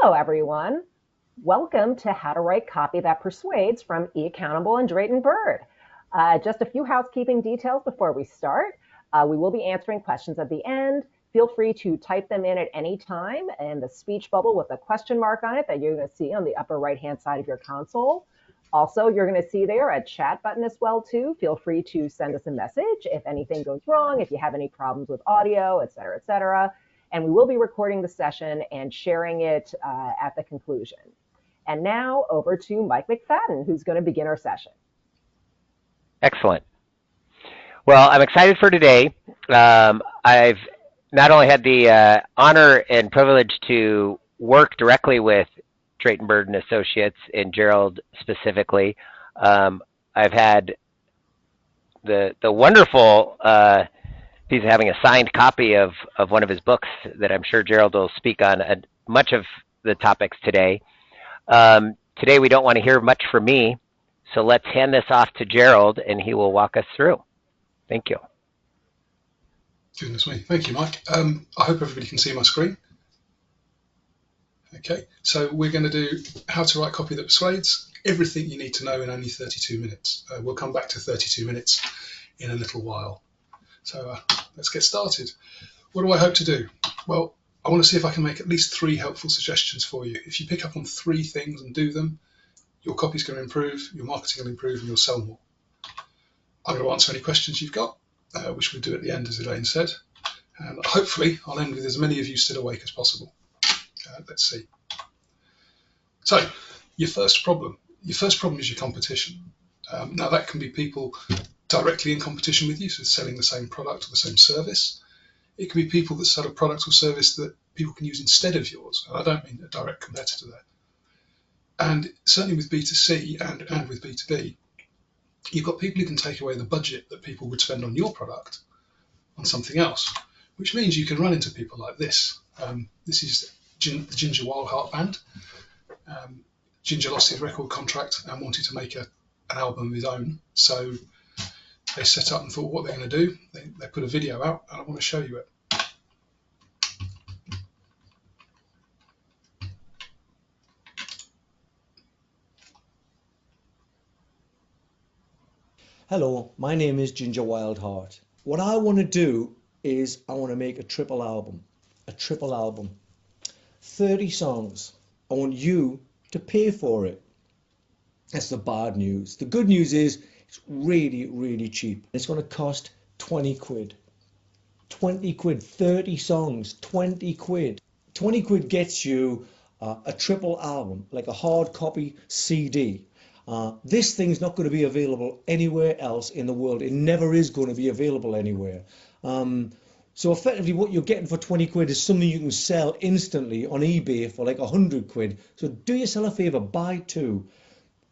Hello, everyone. Welcome to How to Write Copy That Persuades from eAccountable and Drayton Bird. Just a few housekeeping details before we start. We will be answering questions at the end. Feel free to type them in at any time in the speech bubble with a question mark on it that you're going to see on the upper right-hand side of your console. Also, you're going to see there a chat button as well, too. Feel free to send us a message if anything goes wrong, if you have any problems with audio, et cetera, et cetera. And we will be recording the session and sharing it at the conclusion. And now over to Mike McFadden, who's going to begin our session. Excellent. Well, I'm excited for today. I've not only had the honor and privilege to work directly with Drayton Bird Associates and Gerald specifically. I've had the wonderful piece of having a signed copy of one of his books that I'm sure Gerald will speak on much of the topics today. Today we don't want to hear much from me, so let's hand this off to Gerald and he will walk us through. Thank you. Goodness me. Thank you, Mike. I hope everybody can see my screen. Okay, so we're going to do how to write copy that persuades, everything you need to know in only 32 minutes. We'll come back to 32 minutes in a little while. So let's get started. What do I hope to do? Well, I want to see if I can make at least 3 helpful suggestions for you. If you pick up on 3 things and do them, your copy's going to improve, your marketing will improve, and you'll sell more. I'm going to answer any questions you've got, which we'll do at the end, as Elaine said. And hopefully, I'll end with as many of you still awake as possible. Let's see. So, your first problem is your competition. Now, that can be people directly in competition with you, so selling the same product or the same service. It can be people that sell a product or service that people can use instead of yours. And I don't mean a direct competitor there. And certainly with B2C and with B2B, you've got people who can take away the budget that people would spend on your product on something else, which means you can run into people like this. This is the Ginger Wildheart Band. Ginger lost his record contract and wanted to make an album of his own. So they set up and thought what they're going to do. They put a video out, and I want to show you it. Hello, my name is Ginger Wildheart. What I want to do is I want to make a triple album. 30 songs. I want you to pay for it. That's the bad news. The good news is it's really, really cheap. It's going to cost 20 quid. 20 quid, 30 songs, 20 quid. 20 quid gets you a triple album, like a hard copy CD. This thing's not going to be available anywhere else in the world. It never is going to be available anywhere. So effectively what you're getting for 20 quid is something you can sell instantly on eBay for like 100 quid. So do yourself a favour, buy 2.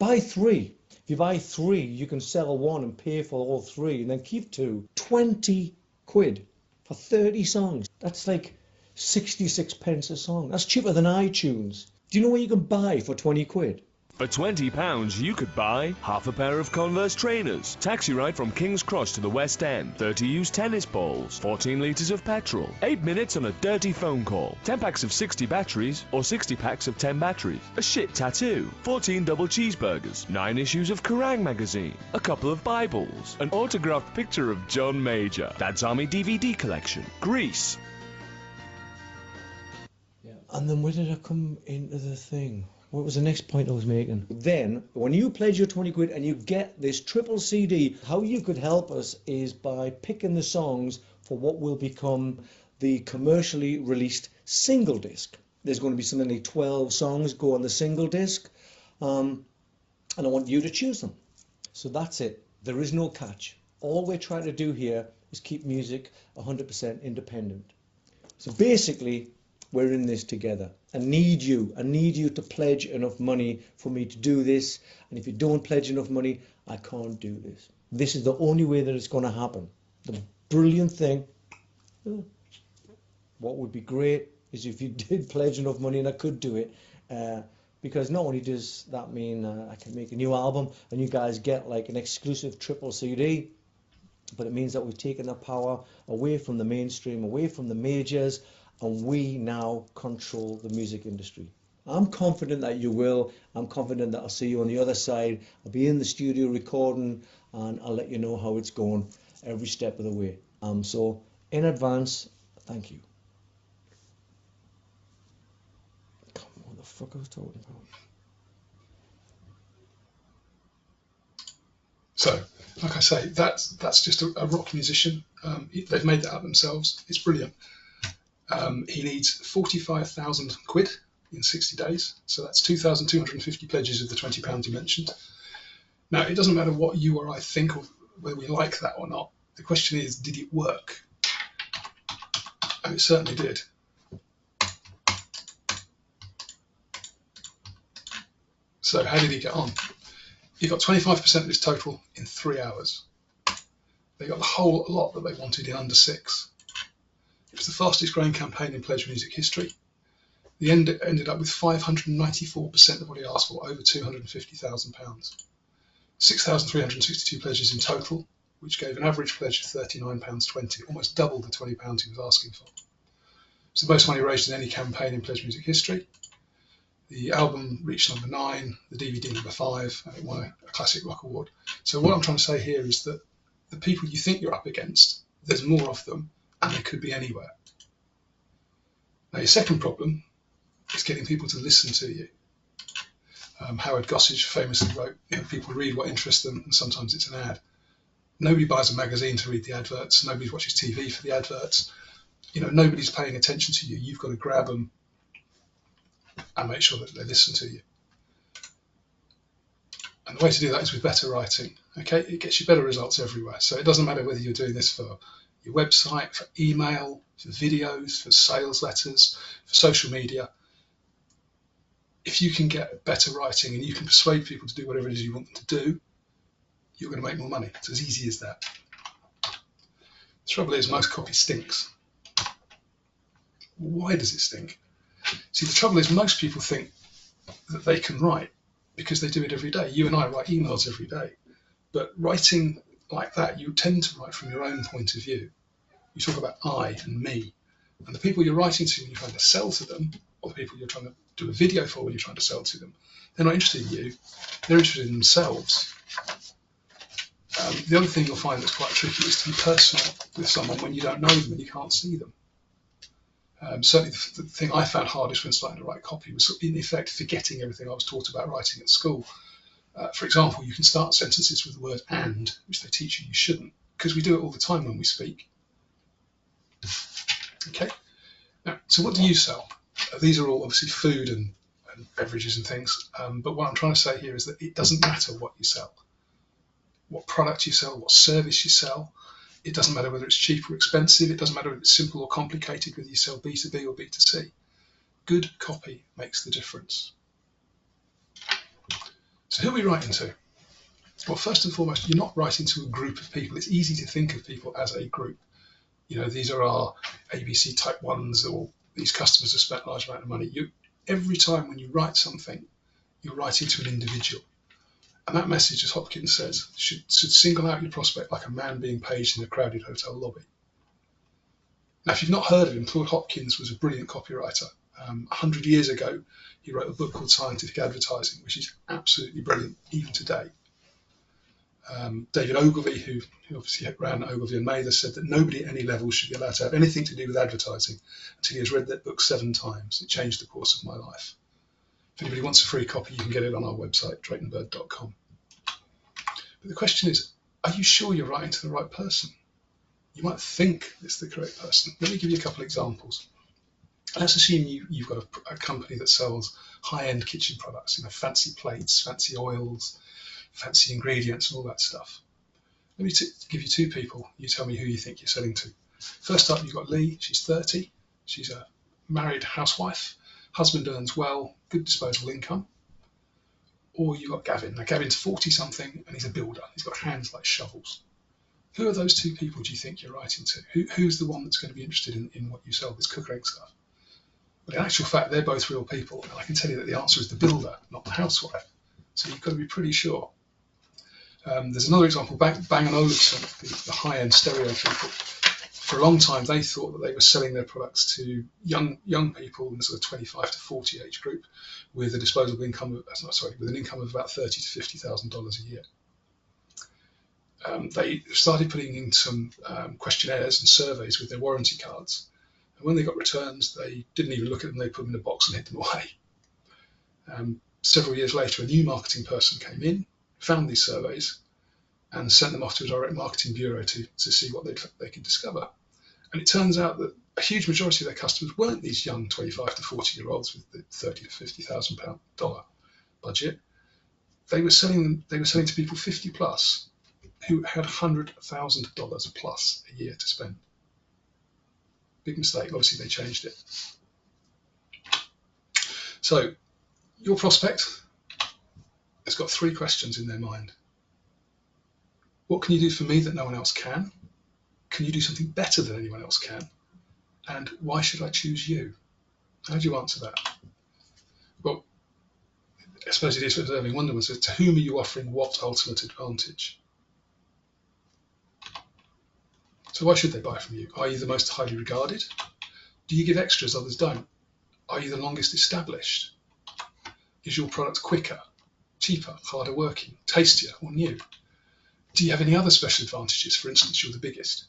Buy 3. If you buy 3, you can sell 1 and pay for all 3 and then keep 2. 20 quid for 30 songs. That's like 66 pence a song. That's cheaper than iTunes. Do you know what you can buy for 20 quid? For £20, you could buy half a pair of Converse trainers, taxi ride from King's Cross to the West End, 30 used tennis balls, 14 litres of petrol, 8 minutes on a dirty phone call, 10 packs of 60 batteries or 60 packs of 10 batteries, a shit tattoo, 14 double cheeseburgers, 9 issues of Kerrang magazine, a couple of Bibles, an autographed picture of John Major, Dad's Army DVD collection, Grease. Yeah. And then where did I come into the thing? What was the next point I was making? Then, when you pledge your 20 quid and you get this triple CD, how you could help us is by picking the songs for what will become the commercially released single disc. There's going to be something like 12 songs go on the single disc, and I want you to choose them. So that's it. There is no catch. All we're trying to do here is keep music 100% independent. So basically, we're in this together. I need you to pledge enough money for me to do this. And if you don't pledge enough money, I can't do this. This is the only way that it's going to happen. The brilliant thing, what would be great is if you did pledge enough money and I could do it. Because not only does that mean I can make a new album and you guys get like an exclusive triple CD, but it means that we've taken the power away from the mainstream, away from the majors, and we now control the music industry. I'm confident that you will. I'm confident that I'll see you on the other side. I'll be in the studio recording, and I'll let you know how it's going every step of the way. So in advance, thank you. Come on, what the fuck I was talking about? So, like I say, that's just a rock musician. They've made that up themselves. It's brilliant. He needs 45,000 quid in 60 days. So that's 2,250 pledges of the £20 you mentioned. Now, it doesn't matter what you or I think or whether we like that or not. The question is, did it work? And it certainly did. So how did he get on? He got 25% of his total in 3 hours. They got the whole lot that they wanted in under 6. It was the fastest growing campaign in pledge music history. The end ended up with 594% of what he asked for, over £250,000. 6,362 pledges in total, which gave an average pledge of £39.20, almost double the £20 he was asking for. It's the most money raised in any campaign in pledge music history. The album reached number 9, the DVD number 5, and it won a Classic Rock Award. So what I'm trying to say here is that the people you think you're up against, there's more of them, and they could be anywhere. Now, your second problem is getting people to listen to you. Howard Gossage famously wrote, people read what interests them, and sometimes it's an ad. Nobody buys a magazine to read the adverts. Nobody watches TV for the adverts. Nobody's paying attention to you. You've got to grab them and make sure that they listen to you. And the way to do that is with better writing. Okay, it gets you better results everywhere. So it doesn't matter whether you're doing this for your website, for email, for videos, for sales letters, for social media. If you can get better writing and you can persuade people to do whatever it is you want them to do, you're going to make more money. It's as easy as that. The trouble is, most copy stinks. Why does it stink? See, the trouble is, most people think that they can write because they do it every day. You and I write emails every day. But writing like that, you tend to write from your own point of view. You talk about I and me. And the people you're writing to when you're trying to sell to them, or the people you're trying to do a video for when you're trying to sell to them, they're not interested in you. They're interested in themselves. The other thing you'll find that's quite tricky is to be personal with someone when you don't know them and you can't see them. Certainly the thing I found hardest when starting to write copy was, in effect, forgetting everything I was taught about writing at school. For example, you can start sentences with the word and, which they teach you shouldn't, because we do it all the time when we speak. Okay. Now, so what do you sell? These are all obviously food and beverages and things, but what I'm trying to say here is that it doesn't matter what you sell, what product you sell, what service you sell. It doesn't matter whether it's cheap or expensive. It doesn't matter whether it's simple or complicated, whether you sell B2B or B2C. Good copy makes the difference. So who are we writing to? Well, first and foremost, you're not writing to a group of people. It's easy to think of people as a group. These are our ABC type 1s, or these customers have spent a large amount of money. Every time when you write something, you're writing to an individual. And that message, as Hopkins says, should single out your prospect like a man being paged in a crowded hotel lobby. Now, if you've not heard of him, Claude Hopkins was a brilliant copywriter. 100 years ago, he wrote a book called Scientific Advertising, which is absolutely brilliant, even today. David Ogilvy, who obviously ran Ogilvy and Mather, said that nobody at any level should be allowed to have anything to do with advertising until he has read that book 7 times. It changed the course of my life. If anybody wants a free copy, you can get it on our website, draytonbird.com. But the question is, are you sure you're writing to the right person? You might think it's the correct person. Let me give you a couple of examples. Let's assume you've got a company that sells high-end kitchen products, fancy plates, fancy oils, fancy ingredients, and all that stuff. Let me give you 2 people. You tell me who you think you're selling to. First up, you've got Lee. She's 30. She's a married housewife. Husband earns well, good disposable income. Or you've got Gavin. Now, Gavin's 40-something, and he's a builder. He's got hands like shovels. Who are those 2 people do you think you're writing to? Who's the one that's going to be interested in what you sell, this cookering stuff? But in actual fact, they're both real people, and I can tell you that the answer is the builder, not the housewife. So you've got to be pretty sure. There's another example, Bang & Olufsen, the high-end stereo people. For a long time, they thought that they were selling their products to young people in the sort of 25 to 40 age group with a disposable income with an income of about $30,000 to $50,000 a year. They started putting in some questionnaires and surveys with their warranty cards. And when they got returns, they didn't even look at them. They put them in a box and hid them away. Several years later, a new marketing person came in, found these surveys, and sent them off to a direct marketing bureau to see what they could discover. And it turns out that a huge majority of their customers weren't these young 25 to 40-year-olds with the $30,000 to $50,000 budget. They were selling to people 50 plus who had $100,000 plus a year to spend. Big mistake. Obviously, they changed it. So your prospect has got 3 questions in their mind. What can you do for me that no one else can? Can you do something better than anyone else can? And why should I choose you? How do you answer that? Well, I suppose it is what Irving Wunderman says, to whom are you offering what ultimate advantage? So why should they buy from you? Are you the most highly regarded? Do you give extras others don't? Are you the longest established? Is your product quicker, cheaper, harder working, tastier or new? Do you have any other special advantages? For instance, you're the biggest.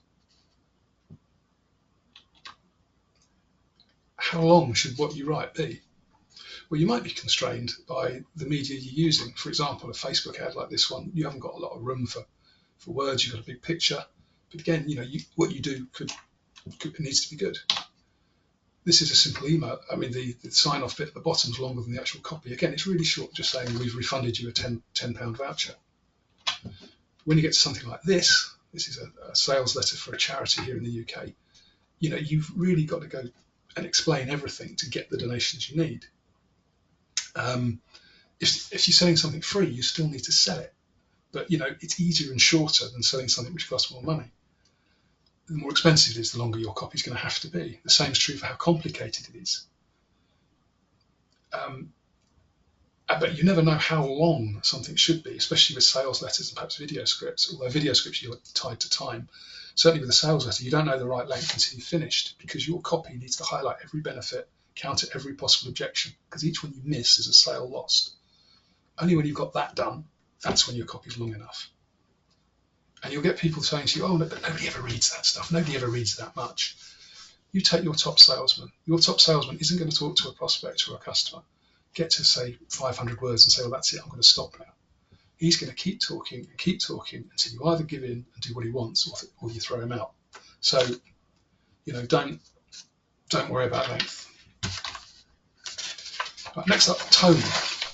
How long should what you write be? Well, you might be constrained by the media you're using. For example, a Facebook ad like this one, you haven't got a lot of room for words. You've got a big picture. But again, what you do needs to be good. This is a simple email. I mean, the sign-off bit at the bottom is longer than the actual copy. Again, it's really short, just saying we've refunded you a £10 voucher. When you get to something like this is a sales letter for a charity here in the UK. You've really got to go and explain everything to get the donations you need. If you're selling something free, you still need to sell it. But it's easier and shorter than selling something which costs more money. The more expensive it is, the longer your copy is going to have to be. The same is true for how complicated it is. But you never know how long something should be, especially with sales letters and perhaps video scripts. Although video scripts you're tied to time, certainly with a sales letter, you don't know the right length until you've finished, because your copy needs to highlight every benefit, counter every possible objection, because each one you miss is a sale lost. Only when you've got that done, that's when your copy's long enough. And you'll get people saying to you, oh, but nobody ever reads that stuff. Nobody ever reads that much. You take your top salesman. Your top salesman isn't going to talk to a prospect or a customer, get to say 500 words and say, well, that's it, I'm going to stop now. He's going to keep talking until you either give in and do what he wants or you throw him out. So, don't worry about length. Right, next up, tone.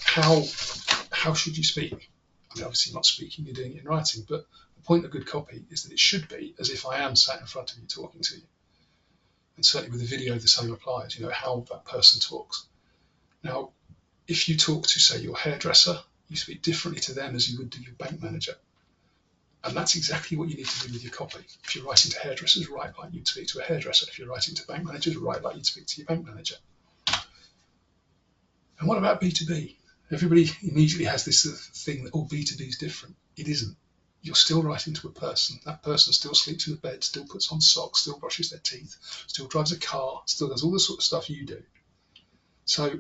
How should you speak? I mean, obviously not speaking, you're doing it in writing, but the point of good copy is that it should be as if I am sat in front of you talking to you. And certainly with the video, the same applies, how that person talks. Now, if you talk to, say, your hairdresser, you speak differently to them as you would to your bank manager. And that's exactly what you need to do with your copy. If you're writing to hairdressers, write like you'd speak to a hairdresser. If you're writing to bank managers, write like you'd speak to your bank manager. And what about B2B? Everybody immediately has this thing that, B2B is different. It isn't. You're still writing to a person. That person still sleeps in the bed, still puts on socks, still brushes their teeth, still drives a car, still does all the sort of stuff you do. So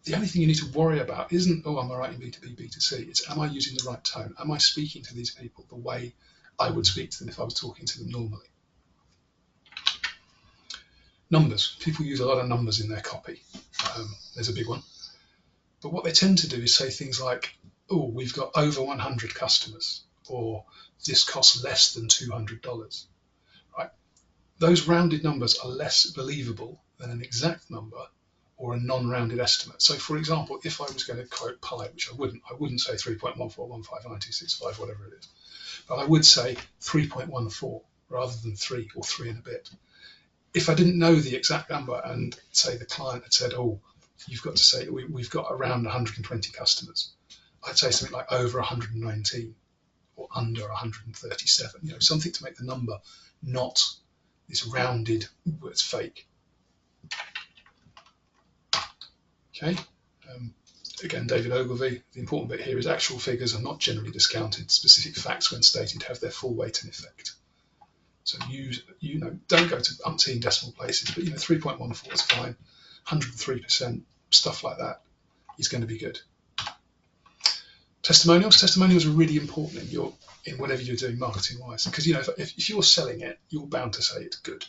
the only thing you need to worry about isn't, am I writing B2B, B2C? It's, am I using the right tone? Am I speaking to these people the way I would speak to them if I was talking to them normally? Numbers. People use a lot of numbers in their copy. There's a big one. But what they tend to do is say things like, we've got over 100 customers, or this costs less than $200. Right? Those rounded numbers are less believable than an exact number or a non-rounded estimate. So, for example, if I was going to quote pi, which I wouldn't say 3.14159265, whatever it is, but I would say 3.14 rather than 3 or 3 and a bit. If I didn't know the exact number and say the client had said, you've got to say we've got around 120 customers, I'd say something like over 119 or under 137, something to make the number not this rounded, it's fake. Okay. Again, David Ogilvy, the important bit here is actual figures are not generally discounted. Specific facts, when stated, have their full weight and effect. So use, don't go to umpteen decimal places, but 3.14 is fine. 103%, stuff like that is going to be good. Testimonials are really important in whatever you're doing marketing wise, because if you're selling it, you're bound to say it's good,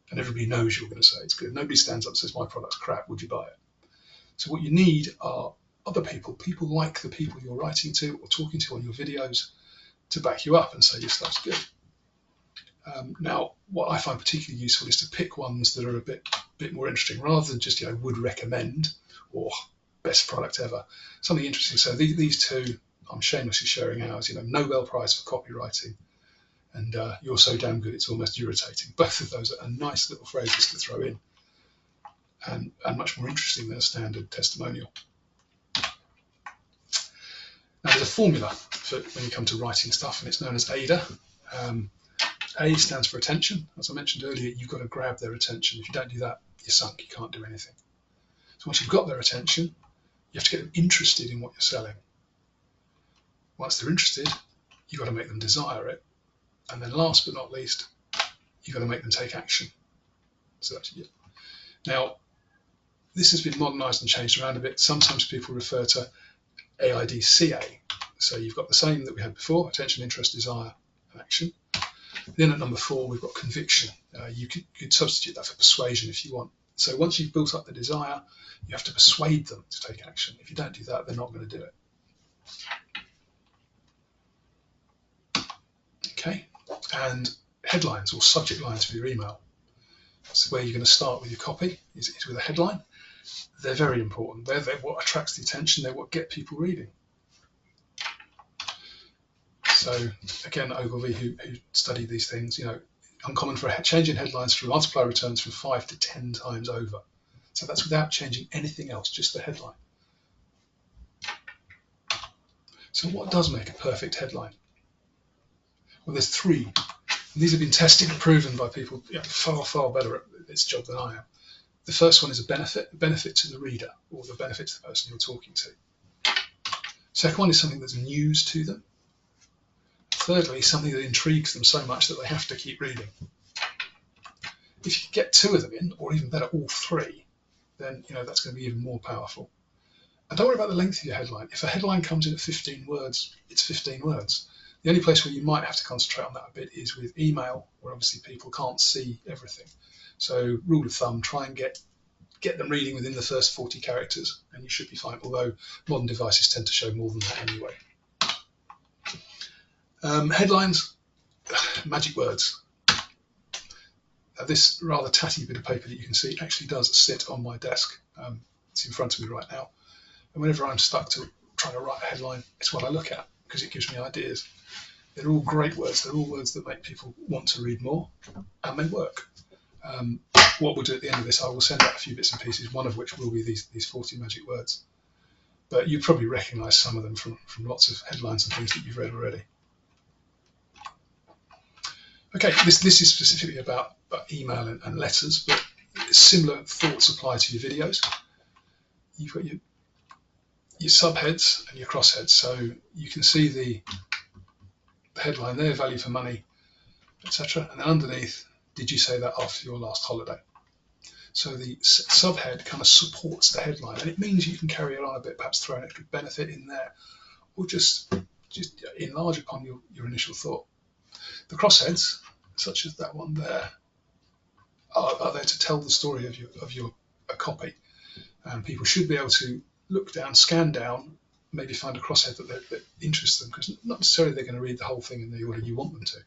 and everybody knows you're going to say it's good. Nobody stands up and says my product's crap, would you buy it? So what you need are other people like the people you're writing to or talking to on your videos, to back you up and say your stuff's good. Now, what I find particularly useful is to pick ones that are a bit more interesting, rather than just would recommend or best product ever. Something interesting. So these two, I'm shamelessly sharing ours. Nobel Prize for copywriting, and you're so damn good it's almost irritating. Both of those are nice little phrases to throw in, and much more interesting than a standard testimonial. Now, there's a formula for when you come to writing stuff, and it's known as AIDA. A stands for attention. As I mentioned earlier, you've got to grab their attention. If you don't do that, you're sunk. You can't do anything. So once you've got their attention, you have to get them interested in what you're selling. Once they're interested, you've got to make them desire it. And then last but not least, you've got to make them take action. So that's it. Now, this has been modernised and changed around a bit. Sometimes people refer to AIDCA. So you've got the same that we had before: attention, interest, desire, and action. Then at number 4, we've got conviction. You could substitute that for persuasion if you want. So once you've built up the desire, you have to persuade them to take action. If you don't do that, they're not going to do it. Okay, and headlines or subject lines for your email. So where you're going to start with your copy is with a headline. They're very important. They're what attracts the attention. They're what get people reading. So again, Ogilvy, who studied these things, uncommon for a change in headlines to multiply returns from 5 to 10 times over. So that's without changing anything else, just the headline. So what does make a perfect headline? Well, there's 3. And these have been tested and proven by people far, far better at this job than I am. The first one is a benefit to the reader, or the benefit to the person you're talking to. Second one is something that's news to them. Thirdly, something that intrigues them so much that they have to keep reading. If you get 2 of them in, or even better, all 3, then that's going to be even more powerful. And don't worry about the length of your headline. If a headline comes in at 15 words, it's 15 words. The only place where you might have to concentrate on that a bit is with email, where obviously people can't see everything. So rule of thumb, try and get them reading within the first 40 characters, and you should be fine, although modern devices tend to show more than that anyway. Headlines, magic words. Now, this rather tatty bit of paper that you can see actually does sit on my desk. It's in front of me right now. And whenever I'm stuck to trying to write a headline, it's what I look at, because it gives me ideas. They're all great words. They're all words that make people want to read more, and they work. What we'll do at the end of this, I will send out a few bits and pieces, one of which will be these 40 magic words. But you probably recognise some of them from lots of headlines and things that you've read already. Okay, this is specifically about email and letters, but similar thoughts apply to your videos. You've got your subheads and your crossheads. So you can see the headline there, value for money, etc. And then underneath, did you say that after your last holiday? So the subhead kind of supports the headline, and it means you can carry it on a bit, perhaps throw an extra benefit in there, or just enlarge upon your initial thought. The crossheads, such as that one there, are there to tell the story of your copy, and people should be able to look down, scan down, maybe find a crosshead that interests them, because not necessarily they're going to read the whole thing in the order you want them to.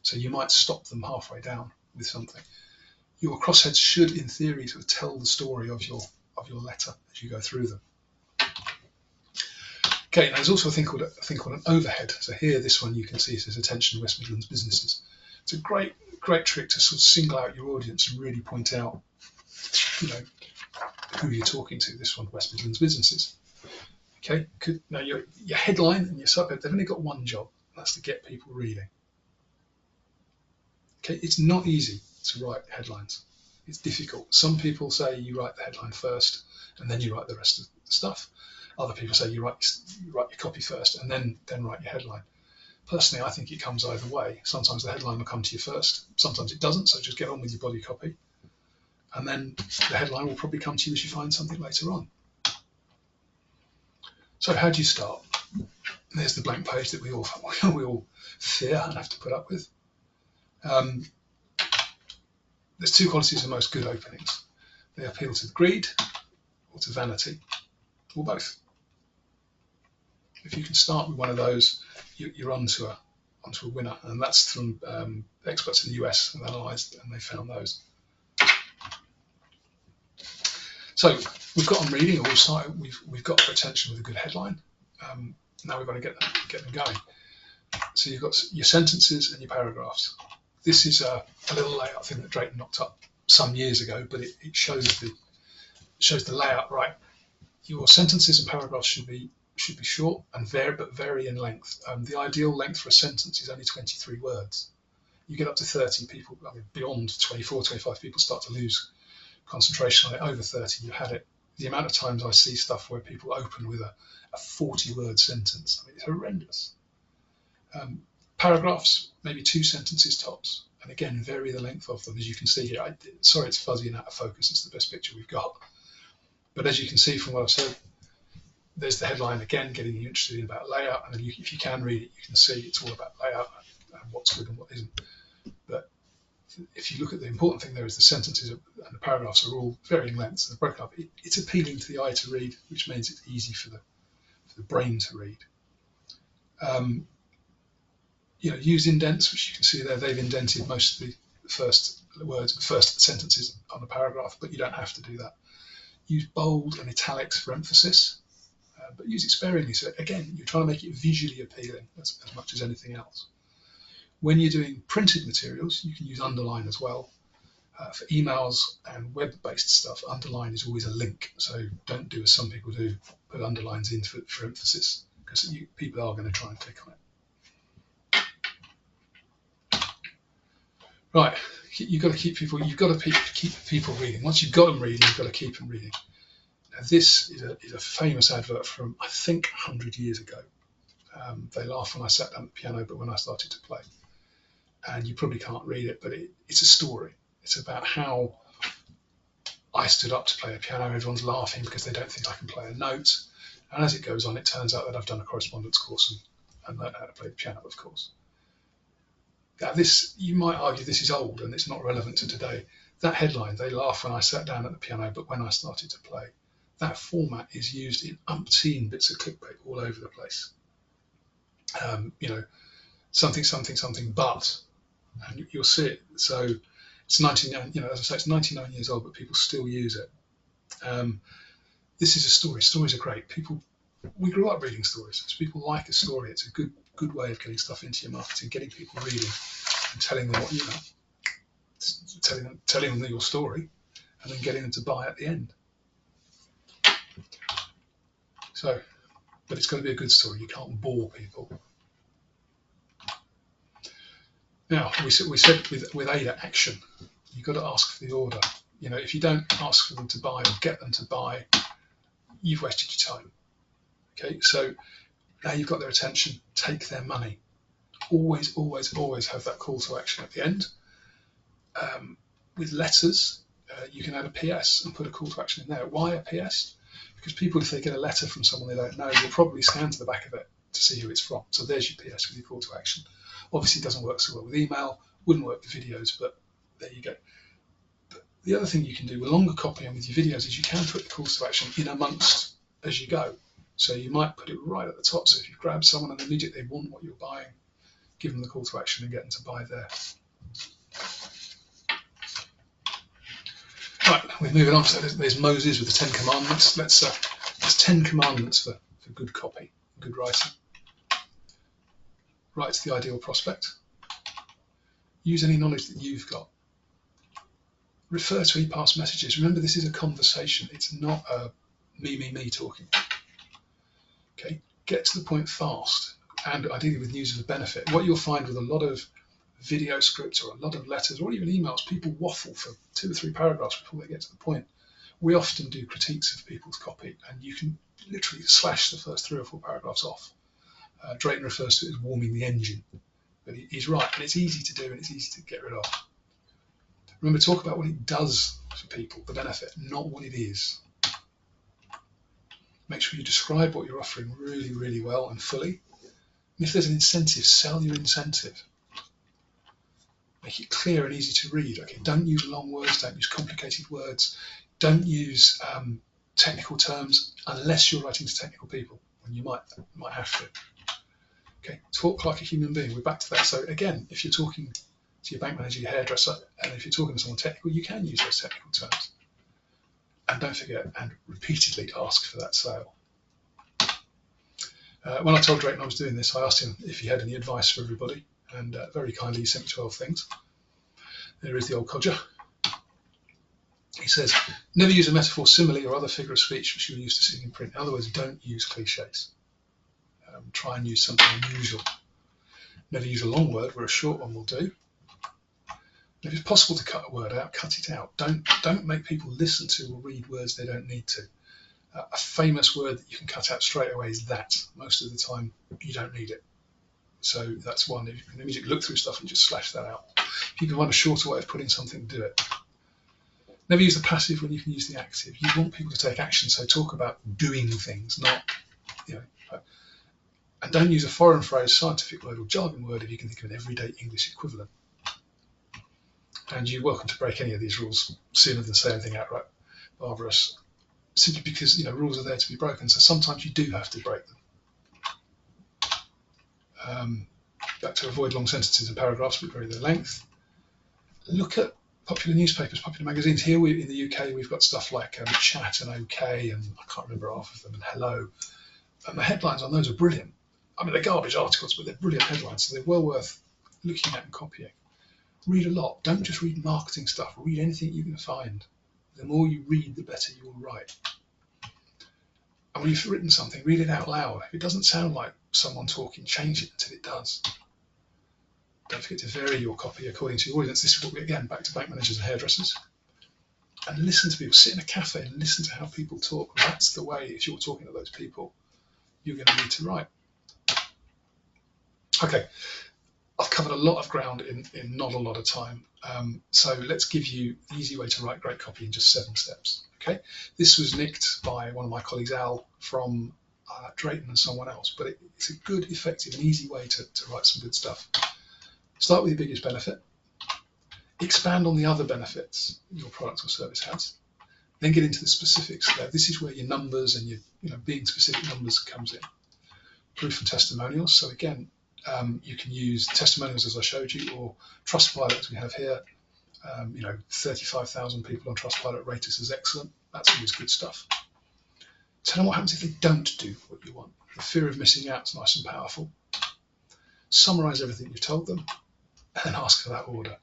So you might stop them halfway down with something. Your crossheads should, in theory, sort of tell the story of your letter as you go through them. Okay, now there's also a thing called an overhead. So here, this one you can see says "Attention West Midlands businesses." It's a great trick to sort of single out your audience and really point out, who you're talking to. This one, West Midlands businesses. Okay, now your headline and your subhead, they've only got one job, and that's to get people reading. Okay, it's not easy to write headlines. It's difficult. Some people say you write the headline first and then you write the rest of the stuff. Other people say you write your copy first and then write your headline. Personally, I think it comes either way. Sometimes the headline will come to you first, sometimes it doesn't, so just get on with your body copy. And then the headline will probably come to you as you find something later on. So how do you start? There's the blank page that we all fear and have to put up with. There's two qualities of most good openings. They appeal to greed or to vanity, or both. If you can start with one of those, you're onto a winner, and that's from experts in the US have analysed and they found those. So we've got them reading, or we've got their attention with a good headline. Now we've got to get them going. So you've got your sentences and your paragraphs. This is a little layout thing that Drayton knocked up some years ago, but it shows the layout right. Your sentences and paragraphs should be short and vary in length. The ideal length for a sentence is only 23 words. You get up to 30 people, beyond 24, 25 people start to lose concentration on it. Over 30, you had it. The amount of times I see stuff where people open with a 40-word sentence, it's horrendous. Paragraphs, maybe 2 sentences tops, and again, vary the length of them. As you can see here, sorry it's fuzzy and out of focus, it's the best picture we've got. But as you can see from what I've said, there's the headline again, getting you interested in about layout, and then if you can read it, you can see it's all about layout and what's good and what isn't. But if you look at the important thing there is the sentences and the paragraphs are all varying lengths and they're broken up. It's appealing to the eye to read, which means it's easy for the brain to read. Use indents, which you can see there. They've indented most of the first words, first sentences on a paragraph, but you don't have to do that. Use bold and italics for emphasis, but use it sparingly. So again, you're trying to make it visually appealing as much as anything else. When you're doing printed materials, you can use underline as well. For emails and web-based stuff, underline is always a link. So don't do as some people do, put underlines in for emphasis, because people are going to try and click on it. Right, you've got to keep people reading. Once you've got them reading, you've got to keep them reading. Now, this is a famous advert from, I think, 100 years ago. They laugh when I sat down at the piano, but when I started to play. And you probably can't read it, but it's a story. It's about how I stood up to play a piano. Everyone's laughing because they don't think I can play a note. And as it goes on, it turns out that I've done a correspondence course and learned how to play the piano, of course. Now you might argue this is old and it's not relevant to today. That headline, they laugh when I sat down at the piano, but when I started to play, that format is used in umpteen bits of clickbait all over the place. Something, but, and you'll see it. So it's 99, as I say, it's 99 years old, but people still use it. This is a story. Stories are great. We grew up reading stories. So people like a story. It's a good way of getting stuff into your marketing, getting people reading and telling them what you know, telling them your story, and then getting them to buy at the end. So, but it's got to be a good story. You can't bore people. Now, we said with AIDA action, you've got to ask for the order. If you don't ask for them to buy or get them to buy, you've wasted your time. Okay, so now you've got their attention, take their money. Always, always, always have that call to action at the end. With letters, you can add a PS and put a call to action in there. Why a PS? Because people, if they get a letter from someone they don't know, will probably scan to the back of it to see who it's from. So there's your PS with your call to action. Obviously, it doesn't work so well with email, wouldn't work with videos, but there you go. But the other thing you can do with longer copy and with your videos is you can put the calls to action in amongst as you go. So you might put it right at the top. So if you grab someone and immediately they want what you're buying, give them the call to action and get them to buy there. Right, we're moving on. So there's Moses with the 10 Commandments. There's 10 Commandments for good copy, good writing. Write to the ideal prospect. Use any knowledge that you've got. Refer to e-pass messages. Remember, this is a conversation. It's not a me talking. Okay, get to the point fast, and ideally with news of a benefit. What you'll find with a lot of video scripts or a lot of letters or even emails, people waffle for 2 or 3 paragraphs before they get to the point. We often do critiques of people's copy, and you can literally slash the first 3 or 4 paragraphs off Drayton refers to it as warming the engine. But he's right, and it's easy to do and it's easy to get rid of. Remember, talk about what it does for people, the benefit, not what it is. Make sure you describe what you're offering really, really well and fully. And if there's an incentive, sell your incentive. Make it clear and easy to read. Okay, don't use long words, don't use complicated words, don't use technical terms unless you're writing to technical people, and you might have to. Okay, talk like a human being. We're back to that. So again, if you're talking to your bank manager, your hairdresser, and if you're talking to someone technical, you can use those technical terms. And don't forget and repeatedly ask for that sale. When I told Drayton I was doing this, I asked him if he had any advice for everybody, and very kindly he sent me 12 things. There is the old codger. He says, never use a metaphor, simile, or other figure of speech which you're used to seeing in print. In other words, don't use cliches. Try and use something unusual. Never use a long word where a short one will do. And if it's possible to cut a word out, cut it out. Don't make people listen to or read words they don't need to. A famous word that you can cut out straight away is that. Most of the time, you don't need it. So that's one. If you can immediately look through stuff and just slash that out. If you can find a shorter way of putting something, do it. Never use the passive when you can use the active. You want people to take action, so talk about doing things, not, and don't use a foreign phrase, scientific word, or jargon word if you can think of an everyday English equivalent. And you're welcome to break any of these rules sooner than say anything outright barbarous, simply because rules are there to be broken. So sometimes you do have to break them. Back to avoid long sentences and paragraphs, but vary their length. Look at popular newspapers, popular magazines. Here in the UK, we've got stuff like Chat and OK, and I can't remember half of them, and Hello. And the headlines on those are brilliant. I mean, they're garbage articles, but they're brilliant headlines, so they're well worth looking at and copying. Read a lot. Don't just read marketing stuff. Read anything you can find. The more you read, the better you will write. And when you've written something, read it out loud. If it doesn't sound like someone talking, change it until it does. Don't forget to vary your copy according to your audience. This is what we, again, back to bank managers and hairdressers. And listen to people. Sit in a cafe and listen to how people talk. That's the way, if you're talking to those people, you're going to need to write. Okay, I've covered a lot of ground in not a lot of time. So let's give you the easy way to write great copy in just 7 steps. Okay, this was nicked by one of my colleagues, Al, from Drayton and someone else, but it's a good, effective, and easy way to write some good stuff. Start with your biggest benefit. Expand on the other benefits your product or service has. Then get into the specifics. This is where your numbers and your being specific numbers comes in. Proof and testimonials. So again, you can use testimonials as I showed you, or Trustpilot as we have here. 35,000 people on Trustpilot rate us as excellent. That's always good stuff. Tell them what happens if they don't do what you want. The fear of missing out is nice and powerful. Summarize everything you've told them, and then ask for that order.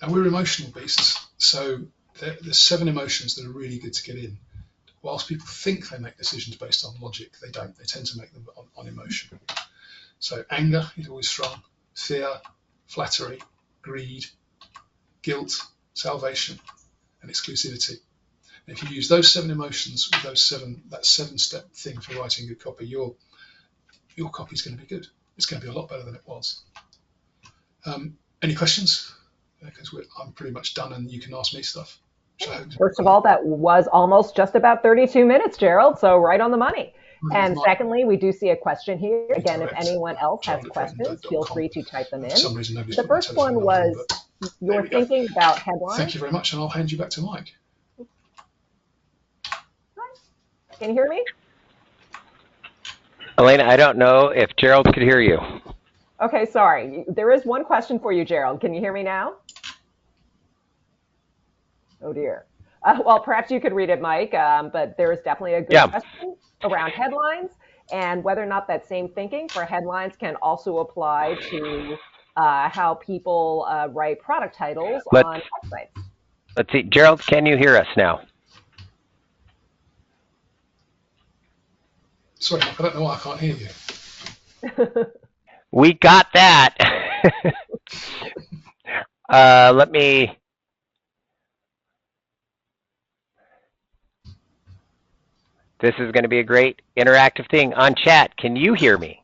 Now, we're emotional beasts, so there's 7 emotions that are really good to get in. Whilst people think they make decisions based on logic, they don't. They tend to make them on emotion. So anger is always strong. Fear, flattery, greed, guilt, salvation, and exclusivity. And if you use those 7 emotions with that 7-step thing for writing good copy, your copy is going to be good. It's going to be a lot better than it was. Any questions? Because I'm pretty much done, and you can ask me stuff. First of all, that was almost just about 32 minutes, Gerald, so right on the money. And secondly, we do see a question here. Again, if anyone else has questions, feel free to type them in. The first one was, you're thinking about headlines. Thank you very much, and I'll hand you back to Mike. Can you hear me? Elena, I don't know if Gerald could hear you. Okay, sorry. There is one question for you, Gerald. Can you hear me now? Oh, dear. Well, perhaps you could read it, Mike, but there is definitely a good question around headlines and whether or not that same thinking for headlines can also apply to how people write product titles on websites. Let's see. Gerald, can you hear us now? Sorry, Mike, I don't know why I can't hear you. We got that. Let me... This is going to be a great interactive thing. On chat, can you hear me?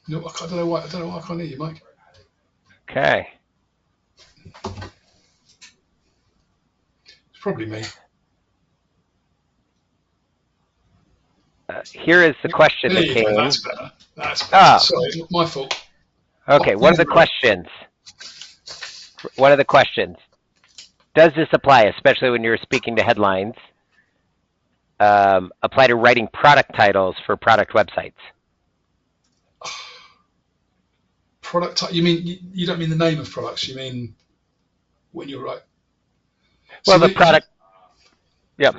No, I don't know why I can't hear you, Mike. Okay. It's probably me. Here is the question that came. That's better. Oh. Sorry, it's not my fault. Okay, one of the questions. Does this apply, especially when you're speaking to headlines, apply to writing product titles for product websites? Product? You mean you don't mean the name of products? You mean when you're right? Well, the product. Yeah.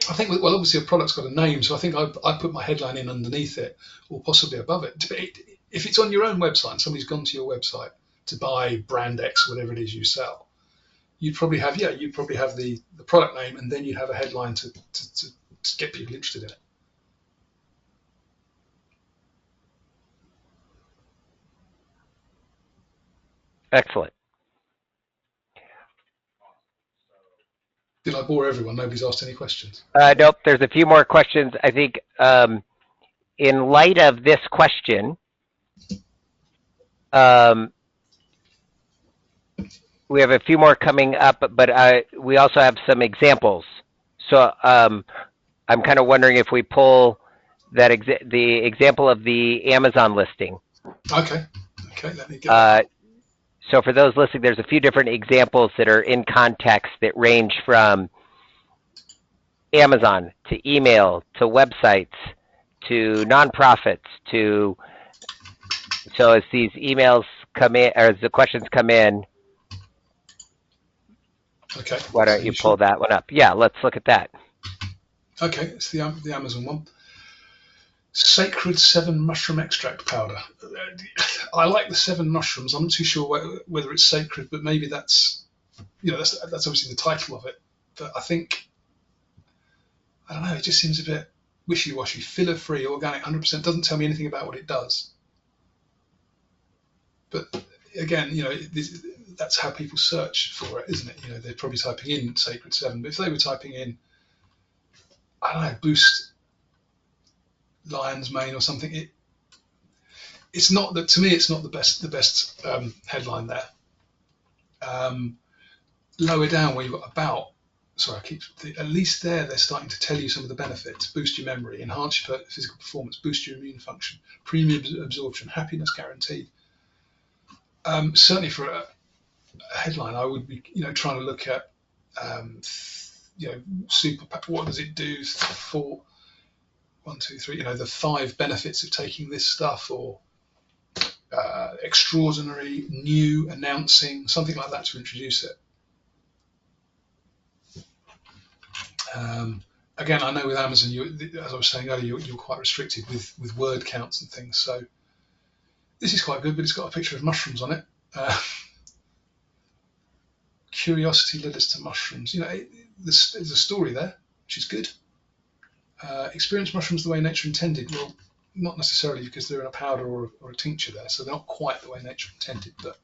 I think, well, obviously a product's got a name, so I think I put my headline in underneath it, or possibly above it. If it's on your own website and somebody's gone to your website to buy brand X, whatever it is you sell, you'd probably have the product name, and then you'd have a headline to get people interested in it. Excellent. Did I bore everyone? Nobody's asked any questions. Nope, there's a few more questions. I think in light of this question, we have a few more coming up, but we also have some examples. So I'm kind of wondering if we pull that the example of the Amazon listing. Okay, let me get So for those listening, there's a few different examples that are in context that range from Amazon to email to websites to nonprofits to, so as these emails come in, or as the questions come in, okay, why don't you pull that one up? Yeah, let's look at that. Okay, it's the Amazon one. Sacred 7 mushroom extract powder. I like the 7 mushrooms. I'm not too sure whether it's sacred, but maybe that's obviously the title of it. But I think, I don't know, it just seems a bit wishy-washy. Filler-free, organic, 100% doesn't tell me anything about what it does. But again, that's how people search for it, isn't it? They're probably typing in Sacred 7, but if they were typing in, I don't know, boost lion's mane or something, it's not that, to me, it's not the best headline there. Lower down where you've got about, at least there they're starting to tell you some of the benefits: boost your memory, enhance your physical performance, boost your immune function, premium absorption, happiness guaranteed. Certainly for a headline, I would be trying to look at super, what does it do for 1, 2, 3, the 5 benefits of taking this stuff, or extraordinary, new, announcing, something like that to introduce it. Again, I know with Amazon, as I was saying earlier, you're quite restricted with word counts and things. So this is quite good, but it's got a picture of mushrooms on it. Curiosity led us to mushrooms. There's a story there, which is good. Experience mushrooms the way nature intended. Well, not necessarily, because they're in a powder or a tincture there, so they're not quite the way nature intended, but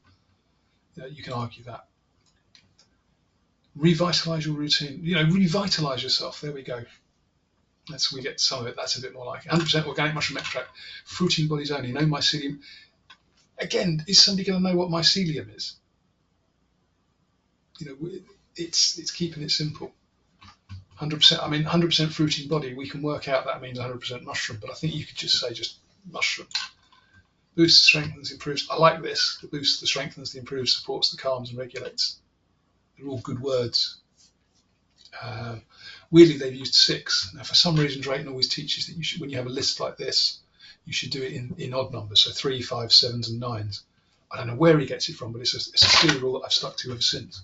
you can argue that. Revitalize your routine. Revitalize yourself. There we go. We get some of it. That's a bit more like it. 100% organic mushroom extract, fruiting bodies only, no mycelium. Again, is somebody going to know what mycelium is? It's keeping it simple. 100%. I mean, 100% fruiting body. We can work out that means 100% mushroom, but I think you could just say mushroom. Boosts, strengthens, improves. I like this. The boosts, the strengthens, the improves, supports, the calms, and regulates. They're all good words. Weirdly, they've used 6. Now, for some reason, Drayton always teaches that you should, when you have a list like this, you should do it in odd numbers, so 3, 5, 7s, and 9s. I don't know where he gets it from, but it's a silly rule that I've stuck to ever since.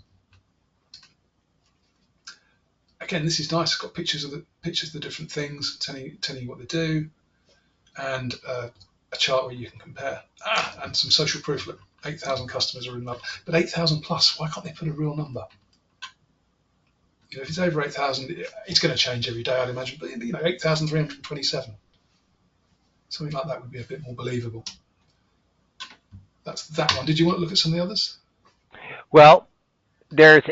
Again, this is nice. It's got pictures of the different things, telling you what they do, and a chart where you can compare. And some social proof. Look, 8,000 customers are in love, but 8,000 plus. Why can't they put a real number? If it's over 8,000, it's going to change every day, I'd imagine. But 8,327, something like that would be a bit more believable. That's that one. Did you want to look at some of the others? Well, there's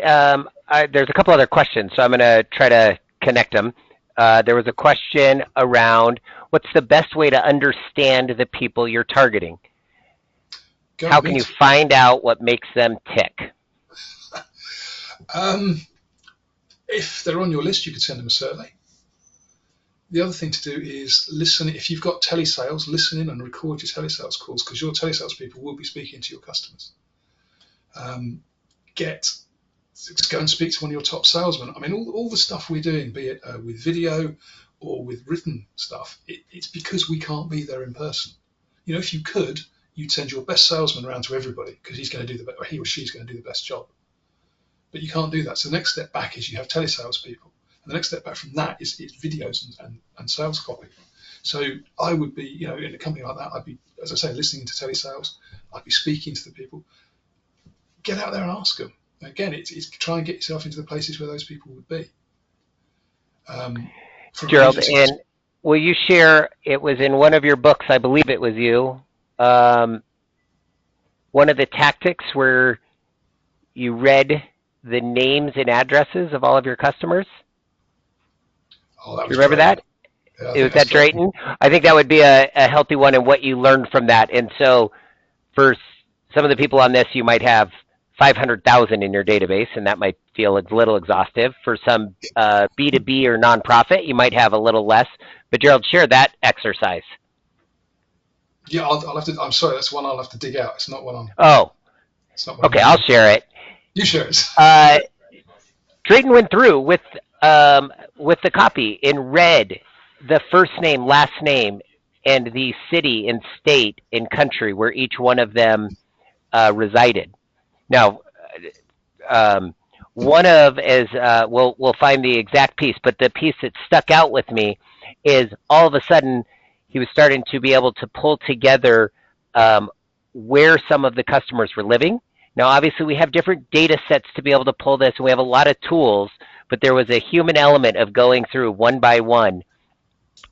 there's a couple other questions, so I'm going to try to connect them. There was a question around what's the best way to understand the people you're targeting? How can you find out what makes them tick? If they're on your list, you could send them a survey. The other thing to do is listen. If you've got telesales, listen in and record your telesales calls, because your telesales people will be speaking to your customers. Go and speak to one of your top salesmen. I mean, all the stuff we're doing, be it with video or with written stuff, it's because we can't be there in person. You know, if you could, you'd send your best salesman around to everybody, because he's going to do he or she's going to do the best job. But you can't do that. So the next step back is you have telesales people. And the next step back from that is videos and sales copy. So I would be, you know, in a company like that, I'd be, as I say, listening to telesales. I'd be speaking to the people. Get out there and ask them. Again, it's try and get yourself into the places where those people would be. Gerald, and will you share, it was in one of your books, I believe it was you, one of the tactics where you read the names and addresses of all of your customers? Oh, that was you remember Drayton. That? Yeah, was that Drayton? I think that would be a healthy one, and what you learned from that. And so for some of the people on this, you might have 500,000 in your database, and that might feel a little exhaustive. For some B2B or nonprofit, you might have a little less. But Gerald, share that exercise. Yeah, I'll have to. I'm sorry, that's one I'll have to dig out. It's not one I'm. Oh. It's not one okay, I'll share it. You share it. Drayton went through with the copy and read the first name, last name, and the city and state and country where each one of them resided. Now, one of is we'll find the exact piece, but the piece that stuck out with me is all of a sudden he was starting to be able to pull together where some of the customers were living. Now, obviously, we have different data sets to be able to pull this, and we have a lot of tools, but there was a human element of going through one by one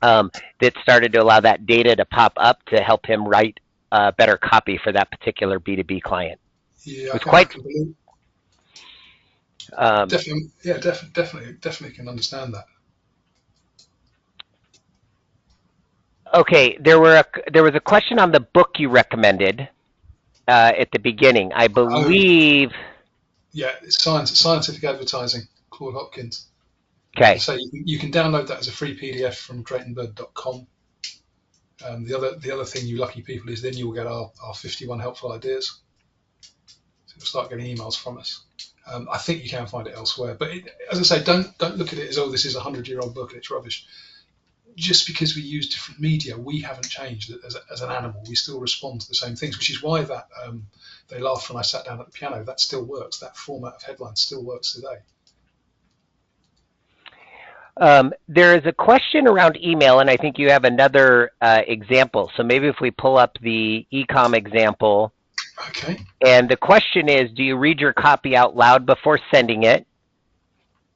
that started to allow that data to pop up to help him write better copy for that particular B2B client. Yeah, it was quite. Definitely can understand that. Okay, there was a question on the book you recommended at the beginning, I believe. Yeah, it's Scientific Advertising, Claude Hopkins. Okay. So you can download that as a free PDF from DraytonBird.com. The other thing, you lucky people, is then you'll get our 51 helpful ideas. So you'll start getting emails from us. I think you can find it elsewhere, but as I say, don't look at it as, oh, this is a 100-year-old book and it's rubbish. Just because we use different media, we haven't changed as an animal. We still respond to the same things, which is why that they laughed when I sat down at the piano, that still works. That format of headline still works today. There is a question around email, and I think you have another example. So maybe if we pull up the e-com example. Okay. And the question is, do you read your copy out loud before sending it?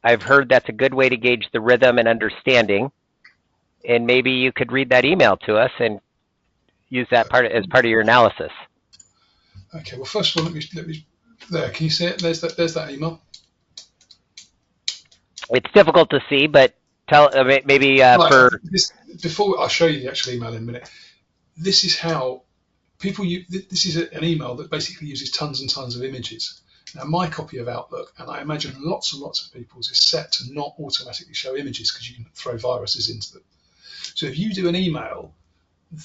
I've heard that's a good way to gauge the rhythm and understanding. And maybe you could read that email to us and use that as part of your analysis. Okay. Well, first of all, let me. There, can you see it? There's that email. It's difficult to see, but tell maybe for before I'll show you the actual email in a minute. This is how people use. This is an email that basically uses tons and tons of images. Now, my copy of Outlook, and I imagine lots and lots of people's, is set to not automatically show images because you can throw viruses into them. So if you do an email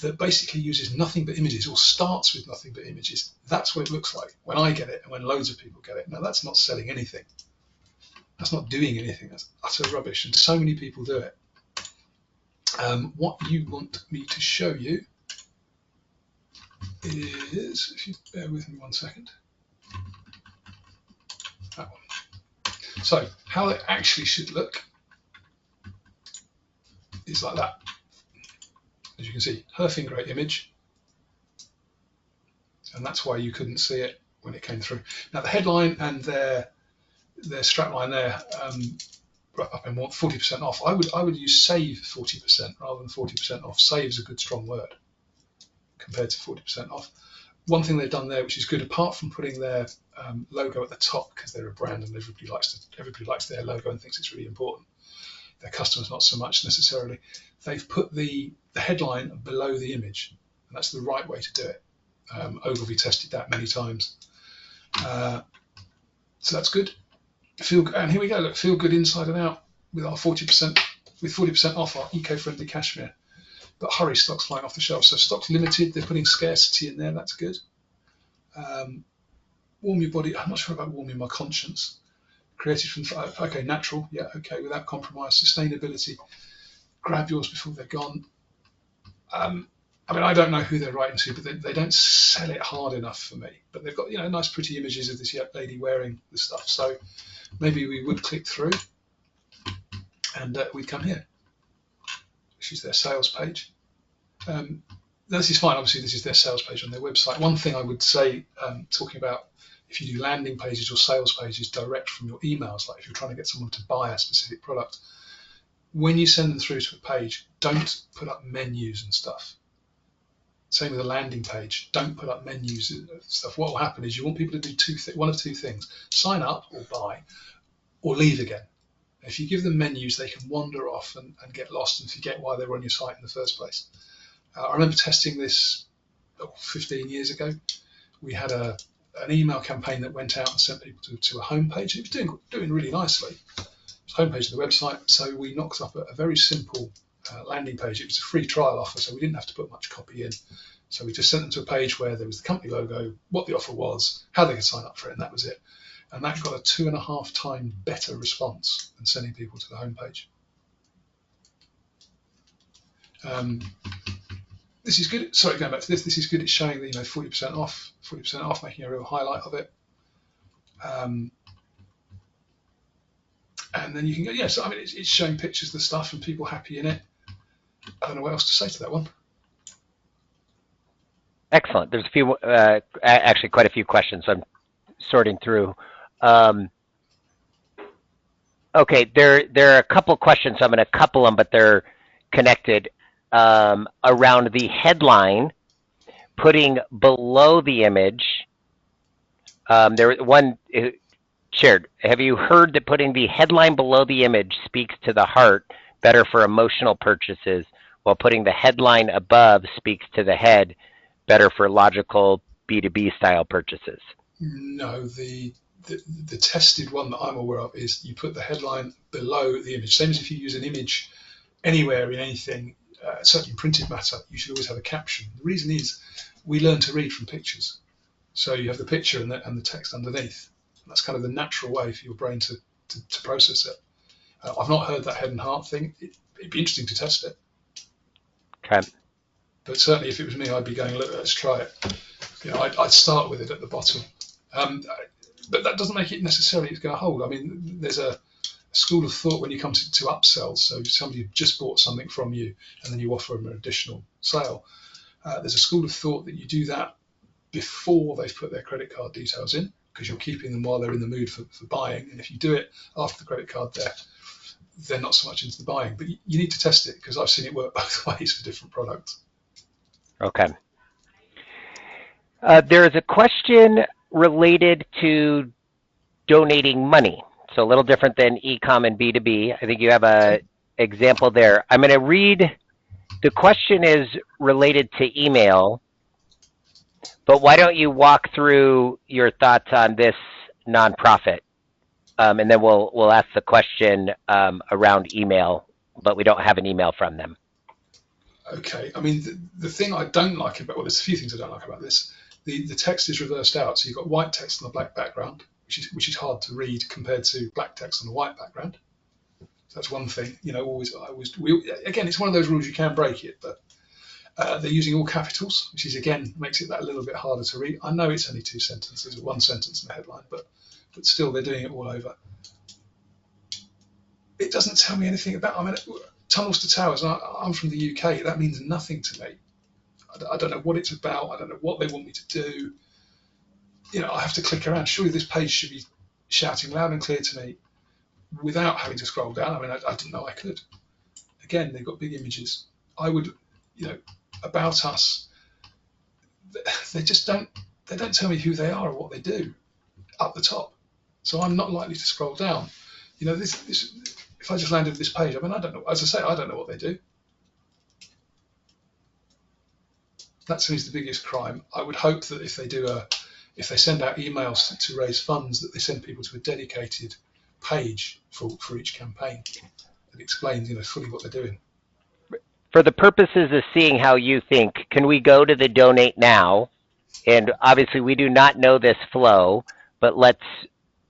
that basically uses nothing but images or starts with nothing but images, that's what it looks like when I get it and when loads of people get it. Now, that's not selling anything. That's not doing anything. That's utter rubbish, and so many people do it. What you want me to show you is, if you bear with me 1 second, that one. So how it actually should look is like that. As you can see, Herfing great image, and that's why you couldn't see it when it came through. Now the headline and their strapline there, wrap up in 40% off. I would use save 40% rather than 40% off. Save is a good strong word compared to 40% off. one thing they've done there, which is good, apart from putting their logo at the top, because they're a brand and everybody likes their logo and thinks it's really important. Their customers not so much necessarily. They've put the headline below the image, and that's the right way to do it. Ogilvy tested that many times, so that's good. And here we go. Look, feel good inside and out with our 40% off our eco-friendly cashmere. But hurry, stock's flying off the shelves. So stock's limited. They're putting scarcity in there. That's good. Warm your body. I'm not sure about warming my conscience. Created from, okay, natural. Yeah, okay, without compromise. Sustainability. Grab yours before they're gone. I mean, I don't know who they're writing to, but they don't sell it hard enough for me. But they've got, nice pretty images of this lady wearing the stuff. So maybe we would click through and we'd come here. Which is their sales page. This is fine. Obviously, this is their sales page on their website. One thing I would say, talking about if you do landing pages or sales pages direct from your emails, like if you're trying to get someone to buy a specific product, when you send them through to a page, don't put up menus and stuff. Same with a landing page. Don't put up menus and stuff. What will happen is you want people to do one of two things: sign up or buy, or leave again. If you give them menus, they can wander off and get lost and forget why they were on your site in the first place. I remember testing this 15 years ago. We had an email campaign that went out and sent people to a homepage. It was doing really nicely. It was a homepage of the website, so we knocked up a very simple landing page. It was a free trial offer, so we didn't have to put much copy in. So we just sent them to a page where there was the company logo, what the offer was, how they could sign up for it, and that was it. And that got a 2.5 times better response than sending people to the homepage. This is good. Sorry, going back to this. This is good. It's showing that 40% off, making a real highlight of it. And then you can go. So I mean, it's showing pictures of the stuff and people happy in it. I don't know what else to say to that one. Excellent. There's a few, actually quite a few questions I'm sorting through. Okay, there are a couple questions. So I'm going to couple them, but they're connected around the headline, putting below the image. There one shared. Have you heard that putting the headline below the image speaks to the heart better for emotional purchases, while putting the headline above speaks to the head better for logical B2B style purchases? No, the tested one that I'm aware of is you put the headline below the image. Same as if you use an image anywhere in anything, certainly in printed matter, you should always have a caption. The reason is we learn to read from pictures. So you have the picture and the text underneath. And that's kind of the natural way for your brain to process it. I've not heard that head and heart thing. It'd be interesting to test it. Okay. But certainly if it was me, I'd be going, look, let's try it. I'd start with it at the bottom. But that doesn't make it necessarily it's going to hold. I mean, there's a school of thought when you come to upsells. So somebody just bought something from you and then you offer them an additional sale. There's a school of thought that you do that before they've put their credit card details in, because you're keeping them while they're in the mood for buying. And if you do it after the credit card, they're not so much into the buying. But you need to test it, because I've seen it work both ways for different products. Okay. There is a question related to donating money. So a little different than e-com and B2B. I think you have an example there. I'm going to read. The question is related to email, but why don't you walk through your thoughts on this nonprofit, and then we'll ask the question around email, but we don't have an email from them. Okay. I mean, the thing I don't like about, well, there's a few things I don't like about this. The text is reversed out, so you've got white text on a black background, which is hard to read compared to black text on a white background. So that's one thing. Again, it's one of those rules, you can break it, but they're using all capitals, which is, again, makes it that little bit harder to read. I know it's only 2 sentences or 1 sentence in the headline, but still they're doing it all over. It doesn't tell me anything about, I mean, tunnels to towers. I'm from the UK. That means nothing to me. I don't know what it's about. I don't know what they want me to do. I have to click around. Surely this page should be shouting loud and clear to me without having to scroll down. I mean, I didn't know I could. Again, they've got big images. I would, about us, they just don't tell me who they are or what they do up the top. So I'm not likely to scroll down. This if I just landed this page, I mean, I don't know. As I say, I don't know what they do. That seems the biggest crime. I would hope that if they send out emails to raise funds, that they send people to a dedicated page for each campaign that explains, fully what they're doing. For the purposes of seeing how you think, can we go to the donate now? And obviously we do not know this flow, but let's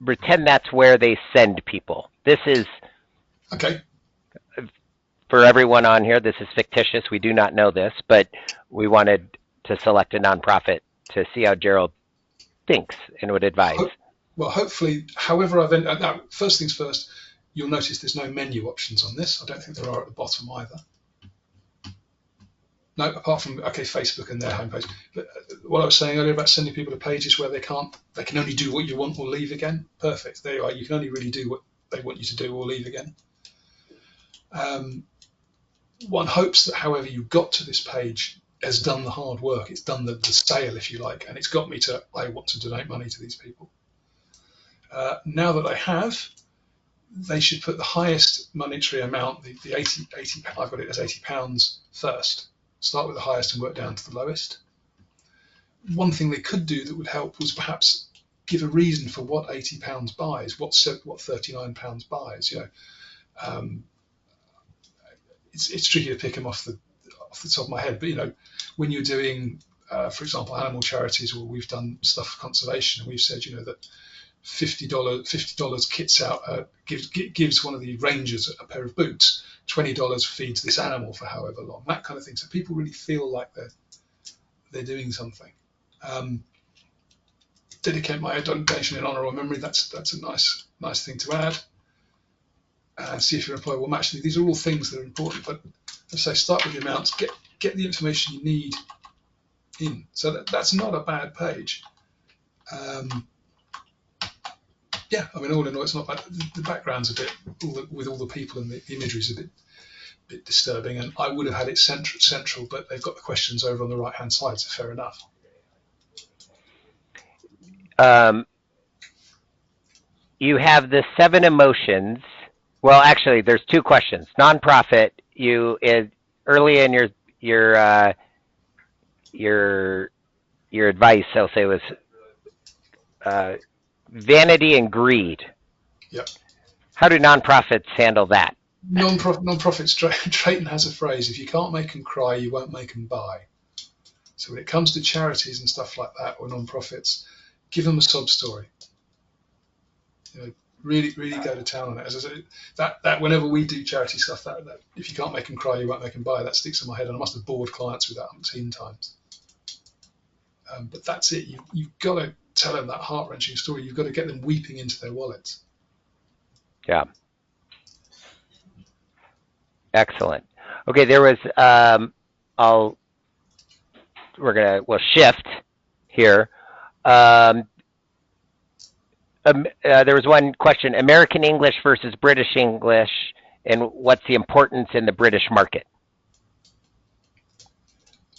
pretend that's where they send people. This is, okay, for everyone on here, this is fictitious. We do not know this, but we wanted to select a nonprofit to see how Gerald thinks and would advise. Well, hopefully, however I've ended, now, first things first, you'll notice there's no menu options on this. I don't think there are at the bottom either. No, apart from, okay, Facebook and their homepage. But what I was saying earlier about sending people to pages where they can only do what you want or leave again. Perfect. There you are. You can only really do what they want you to do or leave again. One hopes that however you got to this page has done the hard work. It's done the sale, if you like, and it's got me to, I want to donate money to these people. Now that I have, they should put the highest monetary amount, the 80, I've got it as £80 first. Start with the highest and work down to the lowest. One thing they could do that would help was perhaps give a reason for what £80 buys, what £39 buys. It's tricky to pick them off the top of my head, but when you're doing, for example, animal charities, or we've done stuff for conservation, and we've said that $50 kits out gives one of the rangers a pair of boots. $20 feeds this animal for however long, that kind of thing. So people really feel like they're doing something. Dedicate my donation in honour or memory. That's a nice thing to add. See if your employer will match. These are all things that are important. But as I say, start with the amounts. Get the information you need in. So that's not a bad page. Yeah, I mean, all in all, it's not bad. The background's a bit, with all the people and the imagery's a bit disturbing, and I would have had it central, but they've got the questions over on the right-hand side, so fair enough. You have the 7 emotions. Well, actually, there's 2 questions. Nonprofit, early in your advice, I'll say, was vanity and greed. Yep. How do nonprofits handle that? Non-profits, Drayton has a phrase: if you can't make them cry, you won't make them buy. So when it comes to charities and stuff like that, or non-profits, give them a sob story. Really go to town on it. As I said, that whenever we do charity stuff, that if you can't make them cry, you won't make them buy, that sticks in my head, and I must have bored clients with that umpteen times. But that's it. You've got to tell them that heart-wrenching story. You've got to get them weeping into their wallets. Yeah. Excellent. Okay, there was we'll shift here. There was one question: American English versus British English, and what's the importance in the British market?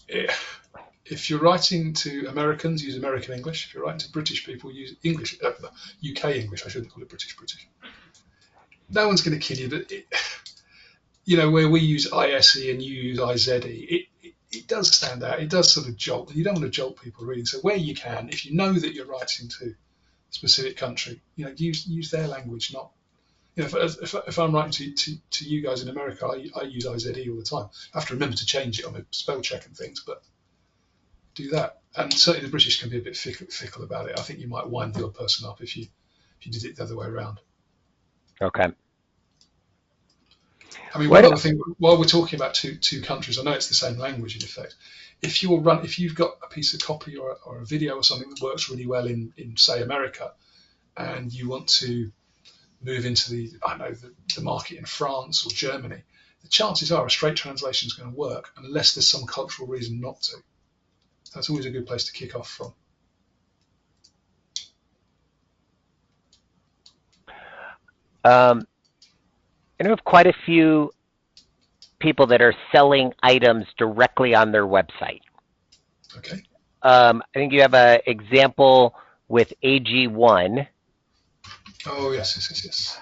If you're writing to Americans, use American English. If you're writing to British people, use English, UK English. I shouldn't call it British. No one's going to kill you, but where we use ISE and you use IZE, it does stand out. It does sort of jolt, and you don't want to jolt people really. So where you can, if you know that you're writing to a specific country, use their language, not. If I'm writing to you guys in America, I use IZE all the time. I have to remember to change it on a spell check and things, but do that. And certainly the British can be a bit fickle about it. I think you might wind the odd person up if you did it the other way around. Okay. I mean, one other thing, while we're talking about two countries, I know it's the same language in effect. If you've got a piece of copy or a video or something that works really well in say America, and you want to move into the market in France or Germany, the chances are a straight translation is going to work unless there's some cultural reason not to. That's always a good place to kick off from. I know of quite a few people that are selling items directly on their website. Okay. I think you have an example with AG1. Oh, yes.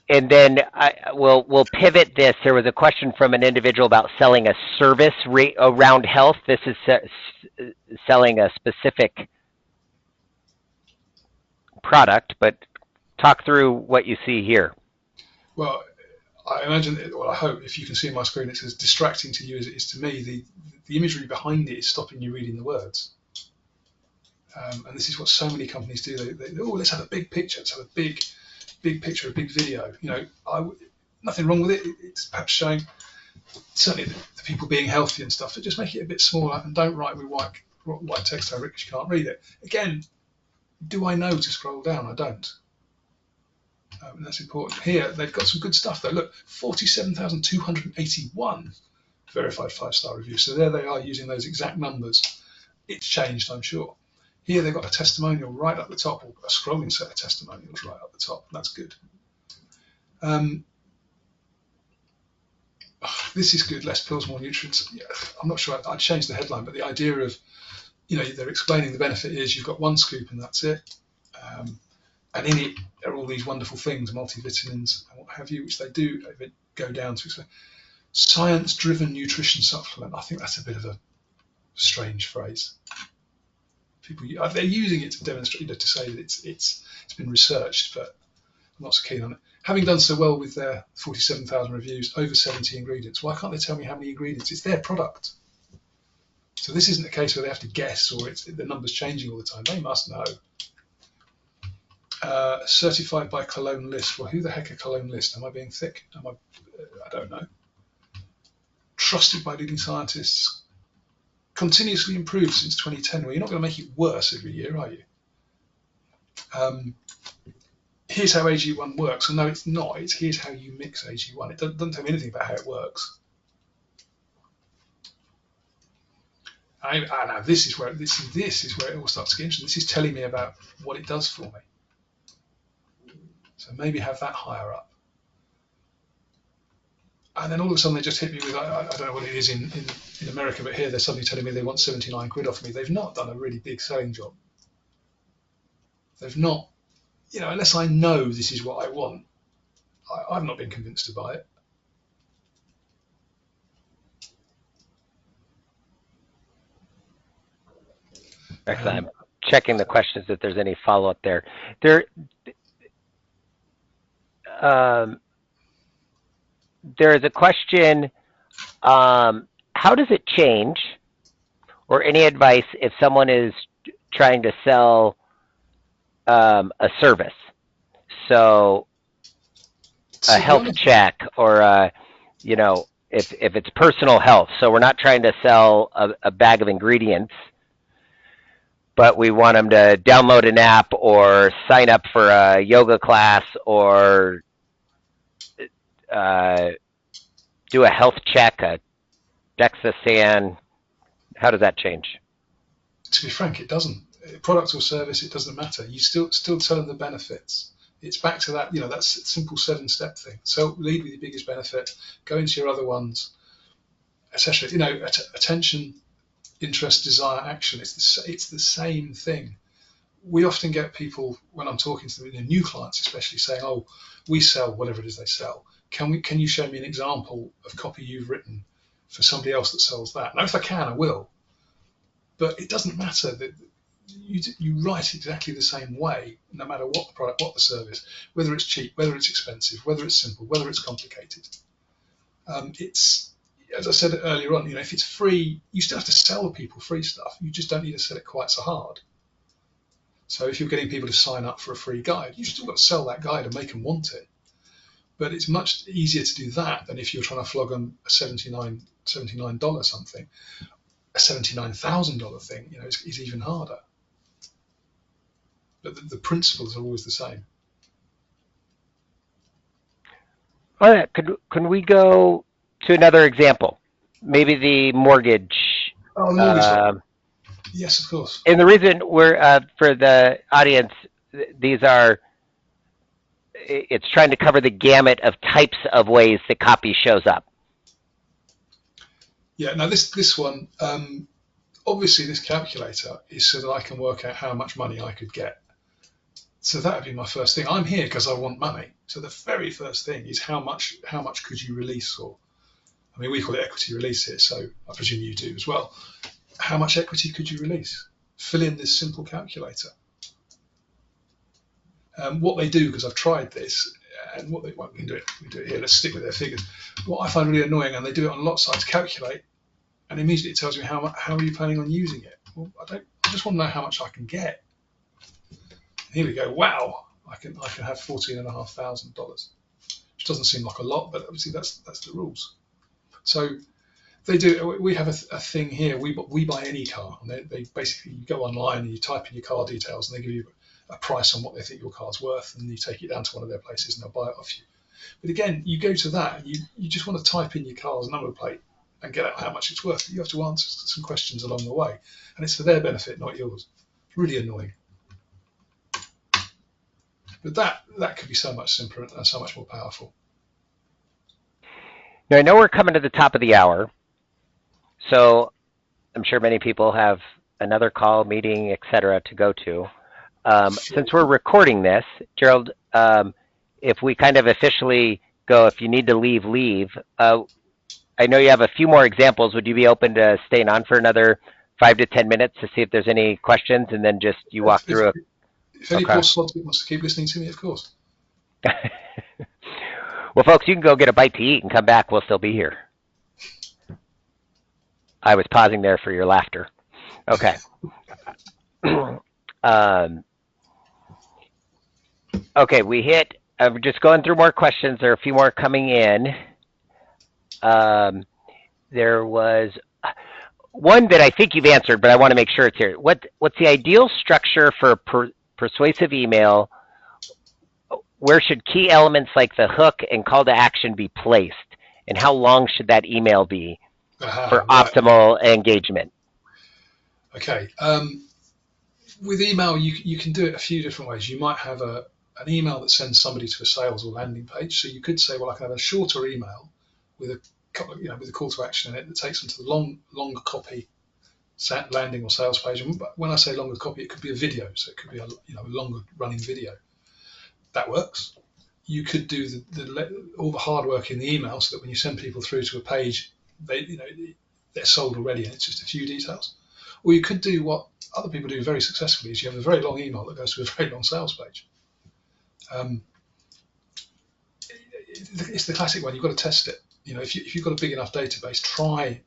And then we'll pivot this. There was a question from an individual about selling a service around health. This is selling a specific product, but talk through what you see here. Well, I imagine, well, I hope if you can see my screen, it's as distracting to you as it is to me. The imagery behind it is stopping you reading the words. And this is what so many companies do. Oh, let's have a big picture. Let's have a big picture, a big video. Nothing wrong with it. It's perhaps showing certainly the people being healthy and stuff. But just make it a bit smaller and don't write with white text over it because you can't read it. Again, do I know to scroll down? I don't. That's important. Here, they've got some good stuff though. Look, 47,281 verified 5-star reviews. So there they are using those exact numbers. It's changed, I'm sure. Here they've got a testimonial right up the top, or a scrolling set of testimonials right up the top. That's good. This is good. Less pills, more nutrients. Yeah, I'm not sure I'd change the headline, but the idea of, they're explaining the benefit is you've got one scoop and that's it. And in it are all these wonderful things, multivitamins and what have you, which they do go down to. Science-driven nutrition supplement. I think that's a bit of a strange phrase. People, they're using it to demonstrate, to say that it's been researched, but I'm not so keen on it. Having done so well with their 47,000 reviews, over 70 ingredients, why can't they tell me how many ingredients? It's their product. So this isn't a case where they have to guess or the number's changing all the time. They must know. Certified by Cologne List. Well, who the heck are Cologne List? Am I being thick? I don't know. Trusted by leading scientists. Continuously improved since 2010. Well, you're not going to make it worse every year, are you? Here's how AG1 works. Well, no, it's not. It's here's how you mix AG1. It doesn't tell me anything about how it works. Now this is where it all starts to get interesting. This is telling me about what it does for me. So maybe have that higher up. And then all of a sudden they just hit me with, I don't know what it is in America, but here they're suddenly telling me they want 79 quid off me. They've not done a really big selling job. They've not, unless I know this is what I want, I've not been convinced to buy it. Excellent. I'm checking the questions if there's any follow-up there. There is a question, how does it change, or any advice if someone is trying to sell a service? So a health check, or, if it's personal health. So we're not trying to sell a bag of ingredients, but we want them to download an app or sign up for a yoga class or do a health check, a DEXA scan. How does that change? To be frank, it doesn't. Product or service, it doesn't matter. You still tell them the benefits. It's back to that, that simple 7-step thing. So lead with your biggest benefit, go into your other ones, etc. Attention, interest, desire, action. It's the same thing. We often get people, when I'm talking to them, new clients especially, saying, "Oh, we sell whatever it is they sell. Can you show me an example of copy you've written for somebody else that sells that?" Now, if I can, I will. But it doesn't matter that you write exactly the same way, no matter what the product, what the service, whether it's cheap, whether it's expensive, whether it's simple, whether it's complicated. It's, as I said earlier on, if it's free, you still have to sell people free stuff. You just don't need to sell it quite so hard. So if you're getting people to sign up for a free guide, you've still got to sell that guide and make them want it. But it's much easier to do that than if you're trying to flog them a $79 something. A $79,000 thing, is even harder. But the principles are always the same. All right, can we go to another example? Maybe the mortgage. Oh, the mortgage. Yes, of course. And the reason we're, for the audience, it's trying to cover the gamut of types of ways the copy shows up. Yeah, now this one, obviously this calculator is so that I can work out how much money I could get. So that would be my first thing. I'm here because I want money. So the very first thing is how much could you release? Or, I mean, we call it equity release here, so I presume you do as well. How much equity could you release? Fill in this simple calculator. What they do, because I've tried this, and we can do it here. Let's stick with their figures. What I find really annoying, and they do it on a lot of sites, calculate, and immediately it tells me how are you planning on using it. Well, I just want to know how much I can get. Here we go. Wow, I can have $14,500, which doesn't seem like a lot, but obviously that's the rules. So they do. We have a thing here. We buy any car, and they basically, you go online and you type in your car details, and they give you a price on what they think your car's worth, and you take it down to one of their places and they'll buy it off you. But again, you go to that and you just want to type in your car's number plate and get out how much it's worth. But you have to answer some questions along the way, and it's for their benefit, not yours. It's really annoying. But that could be so much simpler and so much more powerful. Now, I know we're coming to the top of the hour, so I'm sure many people have another call, meeting, etc. to go to. Since we're recording this, Gerald, if we kind of officially go, if you need to leave, leave. I know you have a few more examples. Would you be open to staying on for another 5 to 10 minutes to see if there's any questions, and then just you walk through it? If any poor sod wants to keep listening to me, of course. Well, folks, you can go get a bite to eat and come back. We'll still be here. I was pausing there for your laughter. Okay. Okay, we hit, we're just going through more questions. There are a few more coming in. There was one that I think you've answered, but I want to make sure it's here. What's the ideal structure for persuasive email? Where should key elements like the hook and call to action be placed? And how long should that email be for optimal engagement? Okay. With email, you can do it a few different ways. You might have an email that sends somebody to a sales or landing page. So you could say, well, I can have a shorter email with a with a call to action in it that takes them to the longer copy landing or sales page. And when I say longer copy, it could be a video, so it could be a longer running video. That works. You could do all the hard work in the email so that when you send people through to a page, they're sold already and it's just a few details. Or you could do what other people do very successfully, is you have a very long email that goes to a very long sales page. It's the classic one. You've got to test it. If you've got a big enough database, try.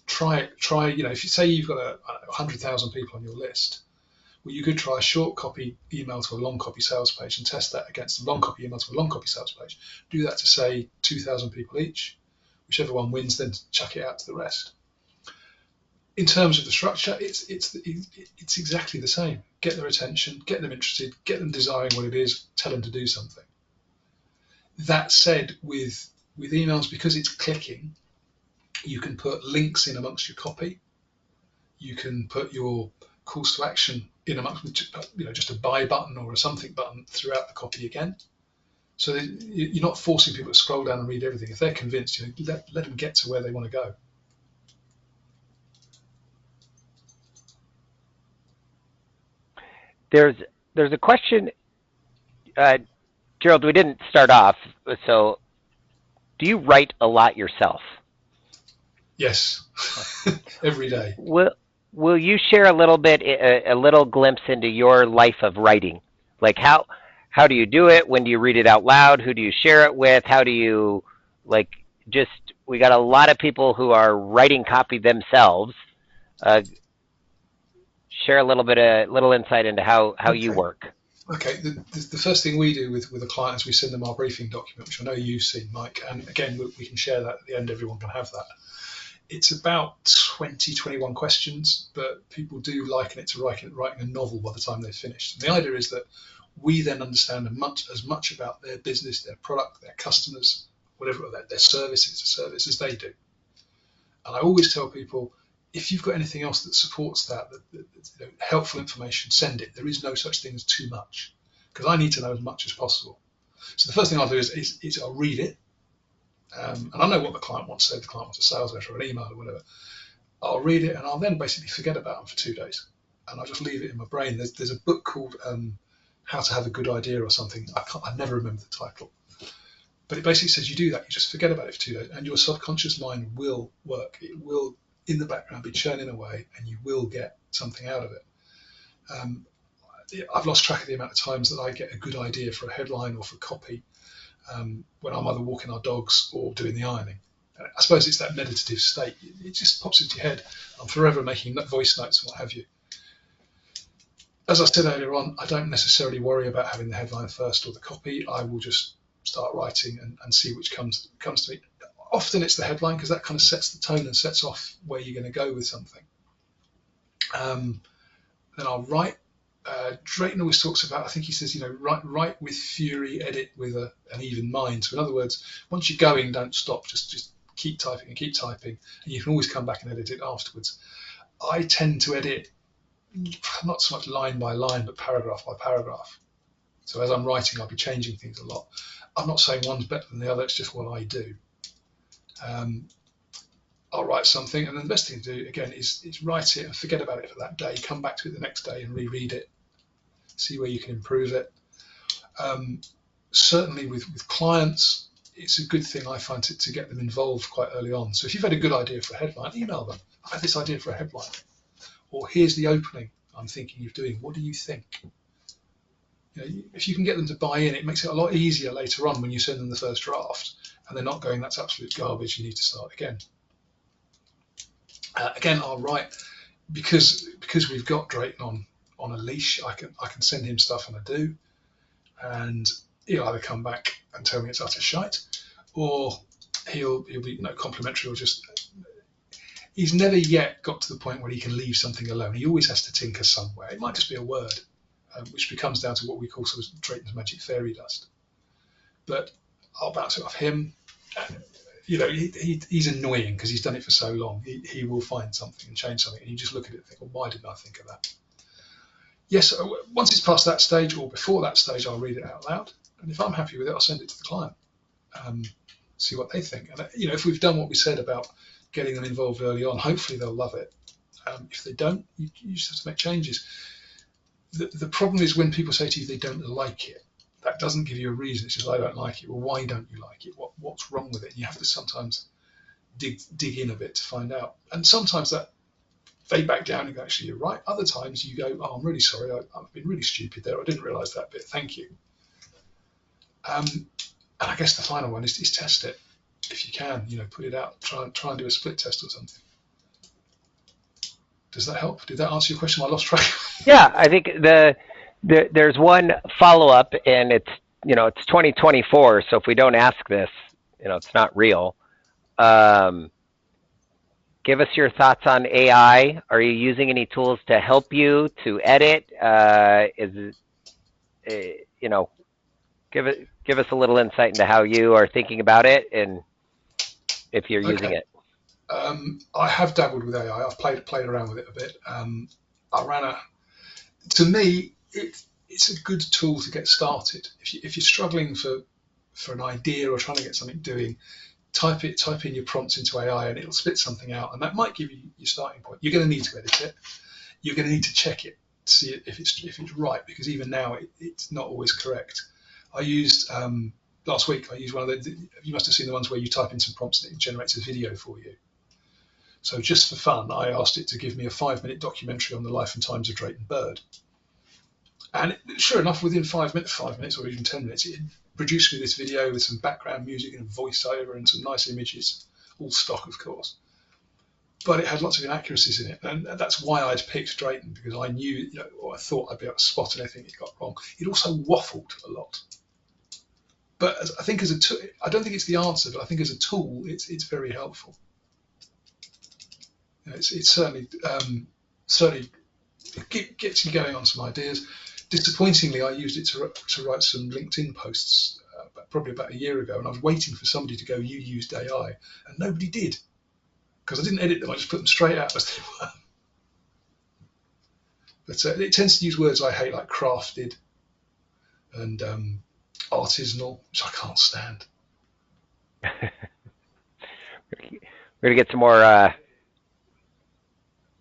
If you say you've got 100,000 people on your list, well, you could try a short copy email to a long copy sales page and test that against a long copy email to a long copy sales page. Do that to say 2,000 people each. Whichever one wins, then chuck it out to the rest. In terms of the structure, it's exactly the same. Get their attention, get them interested, get them desiring what it is, tell them to do something. That said, with emails, because it's clicking, you can put links in amongst your copy. You can put your calls to action in amongst, just a buy button or a something button throughout the copy again. So you're not forcing people to scroll down and read everything. If they're convinced, let them get to where they want to go. There's a question, Gerald, we didn't start off, so do you write a lot yourself? Yes, every day. Will you share a little bit, a little glimpse into your life of writing? Like how do you do it? When do you read it out loud? Who do you share it with? How do you, we got a lot of people who are writing copy themselves. Share a little insight into how you work. Okay, the first thing we do with a client is we send them our briefing document, which I know you've seen, Mike, and again, we can share that at the end. Everyone can have that. It's about 21 questions, but people do liken it to writing a novel by the time they've finished. And the idea is that we then understand as much about their business, their product, their customers, whatever, their service, it's a service, as they do. And I always tell people, if you've got anything else that supports that helpful information, send it. There is no such thing as too much, because I need to know as much as possible. So the first thing I'll do is I'll read it. And I know what the client wants to say. The client wants a sales letter or an email or whatever. I'll read it and I'll then basically forget about them for 2 days. And I'll just leave it in my brain. There's a book called How to Have a Good Idea or something. I never remember the title. But it basically says you do that, you just forget about it for 2 days, and your subconscious mind will work. It will, in the background, be churning away, and you will get something out of it. I've lost track of the amount of times that I get a good idea for a headline or for copy when I'm either walking our dogs or doing the ironing. I suppose it's that meditative state. It just pops into your head. I'm forever making voice notes and what have you. As I said earlier on, I don't necessarily worry about having the headline first or the copy. I will just start writing and see which comes to me. Often it's the headline because that kind of sets the tone and sets off where you're going to go with something. Then I'll write. Drayton always talks about, I think he says, write with fury, edit with an even mind. So in other words, once you're going, don't stop. Just keep typing, and you can always come back and edit it afterwards. I tend to edit not so much line by line, but paragraph by paragraph. So as I'm writing, I'll be changing things a lot. I'm not saying one's better than the other, it's just what I do. I'll write something, and then the best thing to do, again, is write it and forget about it for that day. Come back to it the next day and reread it, see where you can improve it. Certainly with clients, it's a good thing, I find, to get them involved quite early on. So if you've had a good idea for a headline, email them. I've had this idea for a headline. Or here's the opening I'm thinking of doing. What do you think? If you can get them to buy in, it makes it a lot easier later on when you send them the first draft and they're not going, that's absolute garbage, you need to start again. Again, I'll write, because we've got Drayton on a leash, I can send him stuff, and I do, and he'll either come back and tell me it's utter shite, or he'll be complimentary, or just, he's never yet got to the point where he can leave something alone. He always has to tinker somewhere. It might just be a word, which becomes down to what we call sort of Drayton's magic fairy dust. But I'll bounce it off him. He's annoying because he's done it for so long. He will find something and change something, and you just look at it and think, well, why didn't I think of that? Yes, once it's past that stage or before that stage, I'll read it out loud. And if I'm happy with it, I'll send it to the client, see what they think. And if we've done what we said about getting them involved early on, hopefully they'll love it. If they don't, you just have to make changes. The problem is when people say to you they don't like it, that doesn't give you a reason. It's just, I don't like it. Well, why don't you like it? What's wrong with it? And you have to sometimes dig in a bit to find out. And sometimes that they back down and go, actually, you're right. Other times you go, oh, I'm really sorry. I've been really stupid there. I didn't realise that bit. Thank you. And I guess the final one is test it. If you can, put it out. Try and do a split test or something. Does that help? Did that answer your question? I lost track. Yeah, I think there's one follow-up, and it's 2024, so if we don't ask this, it's not real. Give us your thoughts on AI. Are you using any tools to help you to edit? Give us a little insight into how you are thinking about it and if you're using it. I have dabbled with AI. I've played around with it a bit. To me, it's a good tool to get started. If you're struggling for an idea or trying to get something doing, type in your prompts into AI and it'll spit something out, and that might give you your starting point. You're going to need to edit it. You're going to need to check it to see if it's right, because even now it's not always correct. I used last week. I used one of you must have seen the ones where you type in some prompts and it generates a video for you. So just for fun, I asked it to give me a 5-minute documentary on the life and times of Drayton Bird. And sure enough, within 5 minutes or even 10 minutes, it produced me this video with some background music and voiceover and some nice images, all stock, of course. But it had lots of inaccuracies in it, and that's why I'd picked Drayton, because I knew, or I thought I'd be able to spot anything it got wrong. It also waffled a lot. But I think as a tool, I don't think it's the answer, but I think as a tool, it's very helpful. It's certainly gets you going on some ideas. Disappointingly, I used it to write some LinkedIn posts probably about a year ago, and I was waiting for somebody to go, you used AI, and nobody did, because I didn't edit them. I just put them straight out as they were. But it tends to use words I hate, like crafted and artisanal, which I can't stand. We're gonna get some more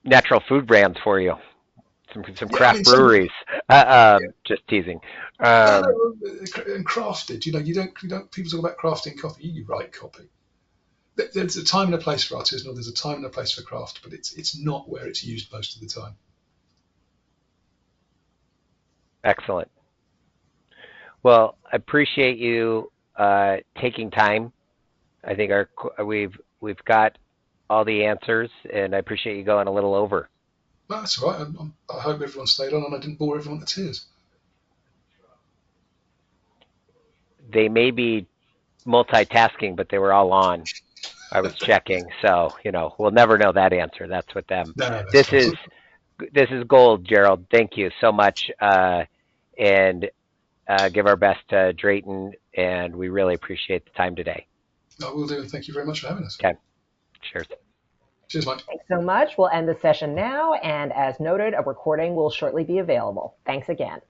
natural food brands for you. Some Yeah, I craft mean, breweries. yeah, Just teasing. no, Um, no, and crafted. You don't. People talk about crafting copy. You write copy. There's a time and a place for artisanal. There's a time and a place for craft, but it's not where it's used most of the time. Excellent. Well, I appreciate you taking time. I think we've got all the answers, and I appreciate you going a little over. No, that's all right. I hope everyone stayed on and I didn't bore everyone to tears. They may be multitasking, but they were all on. I was checking, so we'll never know that answer. That's with them. No, no, that's This fine. is this is gold, Gerald. Thank you so much, and give our best to Drayton, and we really appreciate the time today. I will do, and thank you very much for having us. Okay, cheers. Cheers, Mike. Thanks so much. We'll end the session now, and as noted, a recording will shortly be available. Thanks again.